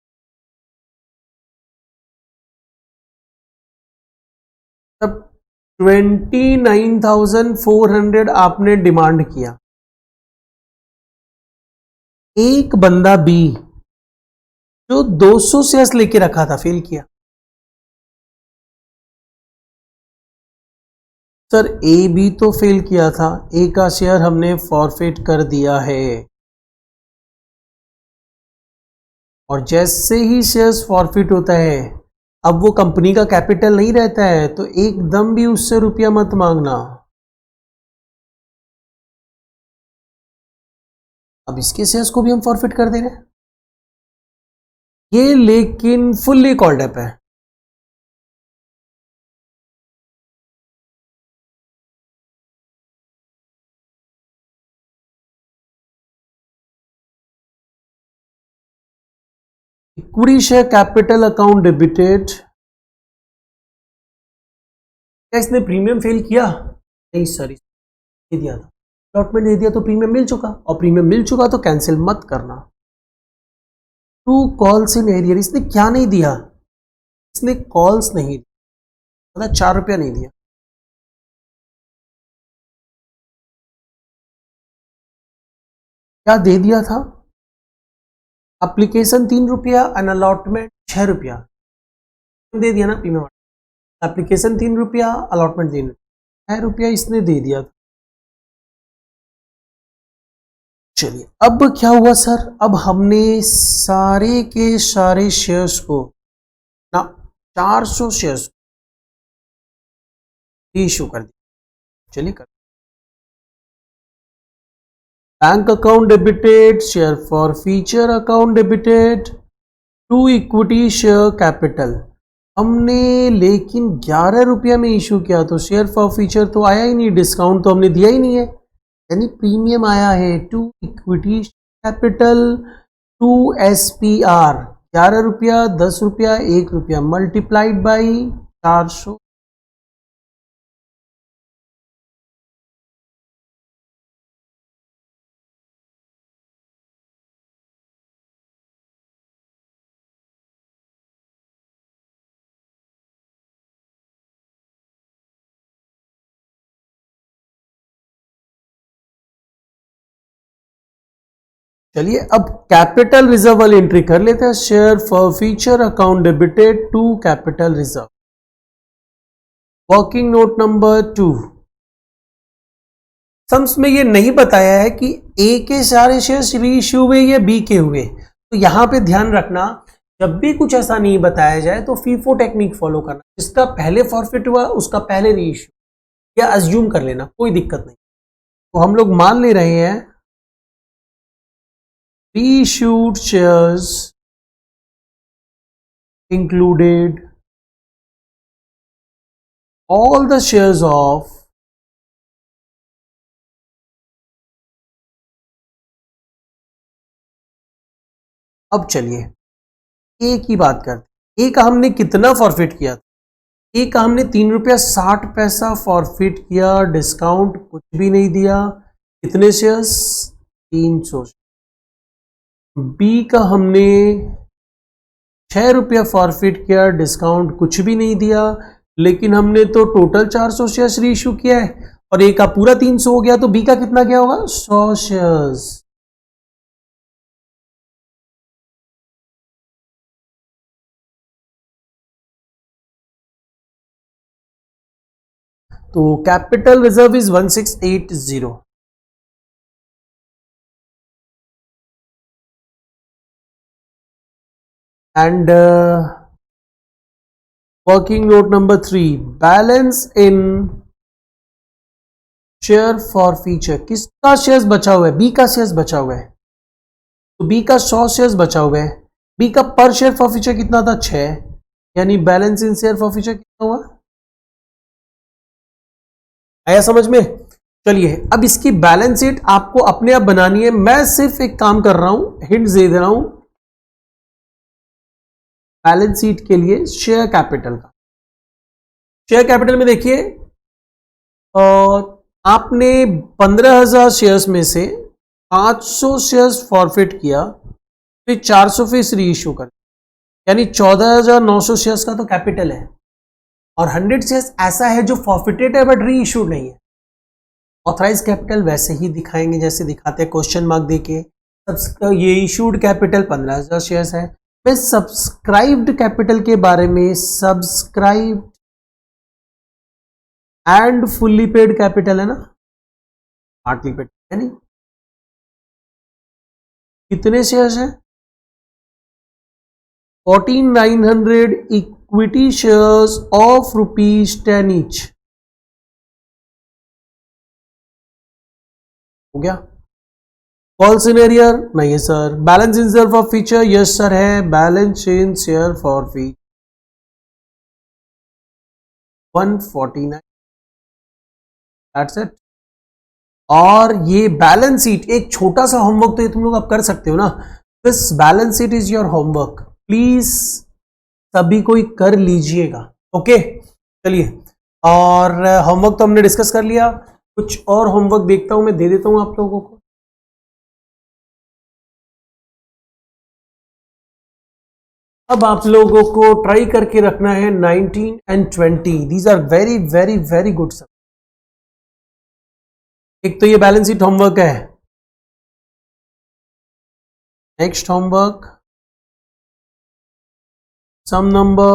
तब 29,400 आपने डिमांड किया। एक बंदा बी जो 200 शेयर्स लेके रखा था फेल किया। सर ए बी तो फेल किया था, ए का शेयर हमने फॉरफिट कर दिया है, और जैसे ही शेयर्स फॉरफिट होता है अब वो कंपनी का कैपिटल नहीं रहता है, तो एकदम भी उससे रुपया मत मांगना। अब इसके शेयर्स को भी हम फॉरफिट कर दे रहे हैं, ये लेकिन फुल्ली कॉल्ड अप है। Equity share capital account debited, क्या इसने प्रीमियम फेल किया? नहीं सर, दे दिया था, अलॉटमेंट दे दिया तो प्रीमियम मिल चुका, और प्रीमियम मिल चुका तो कैंसिल मत करना। टू कॉल्स इन एरियर, इसने क्या नहीं दिया? इसने कॉल्स नहीं दिया, मतलब ₹4 नहीं दिया। क्या दे दिया था? एप्लीकेशन ₹3, एन अलॉटमेंट ₹6 दे दिया ना प्रीमियम। एप्लीकेशन ₹3, अलॉटमेंट ₹6 इसने दे दिया था। चलिए अब क्या हुआ सर, अब हमने सारे के सारे शेयर्स को ना 400 शेयर्स इशू कर दिया। चलिए कर, bank account debited, share for feature account debited, to equity share capital. हमने लेकिन 11 रुपया में इशू किया, तो शेयर फॉर फीचर तो आया ही नहीं, डिस्काउंट तो हमने दिया ही नहीं है, यानी प्रीमियम आया है। To equity capital, to SPR, 11 रुपया, 10 रुपया, 1 रुपया, मल्टीप्लाइड बाई 400। चलिए अब कैपिटल रिजर्व वाली एंट्री कर लेते हैं। Share for feature account debited to capital reserve, working note number 2। Sums में ये नहीं बताया है कि ए के सारे शेयर री इश्यू हुए या बी के हुए, तो यहां पे ध्यान रखना, जब भी कुछ ऐसा नहीं बताया जाए तो फीफो टेक्निक फॉलो करना, जिसका पहले फॉरफिट हुआ उसका पहले री इश्यू, या अज्यूम कर लेना, कोई दिक्कत नहीं। तो हम लोग मान ले रहे हैं reissued shares included all the shares of अब चलिए ए की बात करते हैं। ए का हमने कितना फॉरफिट किया था? ए का हमने 3 रुपया 60 पैसा फॉरफिट किया, डिस्काउंट कुछ भी नहीं दिया। कितने शेयर्स? 300। बी का हमने 6 रुपया फॉरफिट किया, डिस्काउंट कुछ भी नहीं दिया, लेकिन हमने तो टोटल 400 शेयर्स री इशू किया है, और ए का पूरा 300 हो गया, तो बी का कितना क्या होगा? 100 शेयर्स। तो capital reserve is 1680 and working note number 3, balance in share for feature. किसका शेयर्स बचा हुआ है? बी का शेयर्स बचा हुआ है, तो बी का 100 शेयर्स बचा हुआ है। बी का पर शेयर फॉर फीचर कितना था? 6, यानी balance in share for feature कितना हुआ? आया समझ में? चलिए अब इसकी बैलेंस शीट आपको अपने आप बनानी है, मैं सिर्फ एक काम कर रहा हूं, हिंट दे रहा हूं बैलेंस शीट के लिए शेयर कैपिटल का। शेयर कैपिटल में देखिए, आपने 15,000 शेयर्स में से 500 शेयर्स फॉरफिट किया, फिर 400 फीस री इशू कर, यानी 14,900 शेयर्स का तो कैपिटल है, और 100 शेयर्स ऐसा है जो फॉरफिटेड है बट री इशूड नहीं है। ऑथराइज कैपिटल वैसे ही दिखाएंगे जैसे दिखाते हैं, क्वेश्चन मार्क देके। ये इशूड कैपिटल 15,000 शेयर्स है। मैं सब्सक्राइब्ड कैपिटल के बारे में, subscribed and fully paid capital है ना, पार्टली पेड है नहीं, कितने शेयर्स हैं? 14,900 इक्विटी शेयर्स ऑफ ₹10 ईच। हो गया? फॉल्स इन एरियर नहीं है sir. Balance in share for feature, yes sir है, balance in share for feature 149, that's it. और ये बैलेंस शीट एक छोटा सा होमवर्क तो ये तुम लोग अब कर सकते हो ना, this balance sheet is your homework, please सभी कोई कर लीजिएगा। ओके चलिए, और होमवर्क तो हमने डिस्कस कर लिया, कुछ और होमवर्क देखता हूं मैं, दे देता हूं आप लोगों को। अब आप लोगों को ट्राई करके रखना है 19 and 20, these are very very very good sir. एक तो ये बैलेंस शीट होमवर्क है। Next homework sum number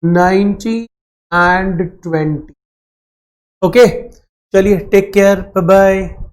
90 and 20। Okay चलिए, टेक केयर, बाय बाय।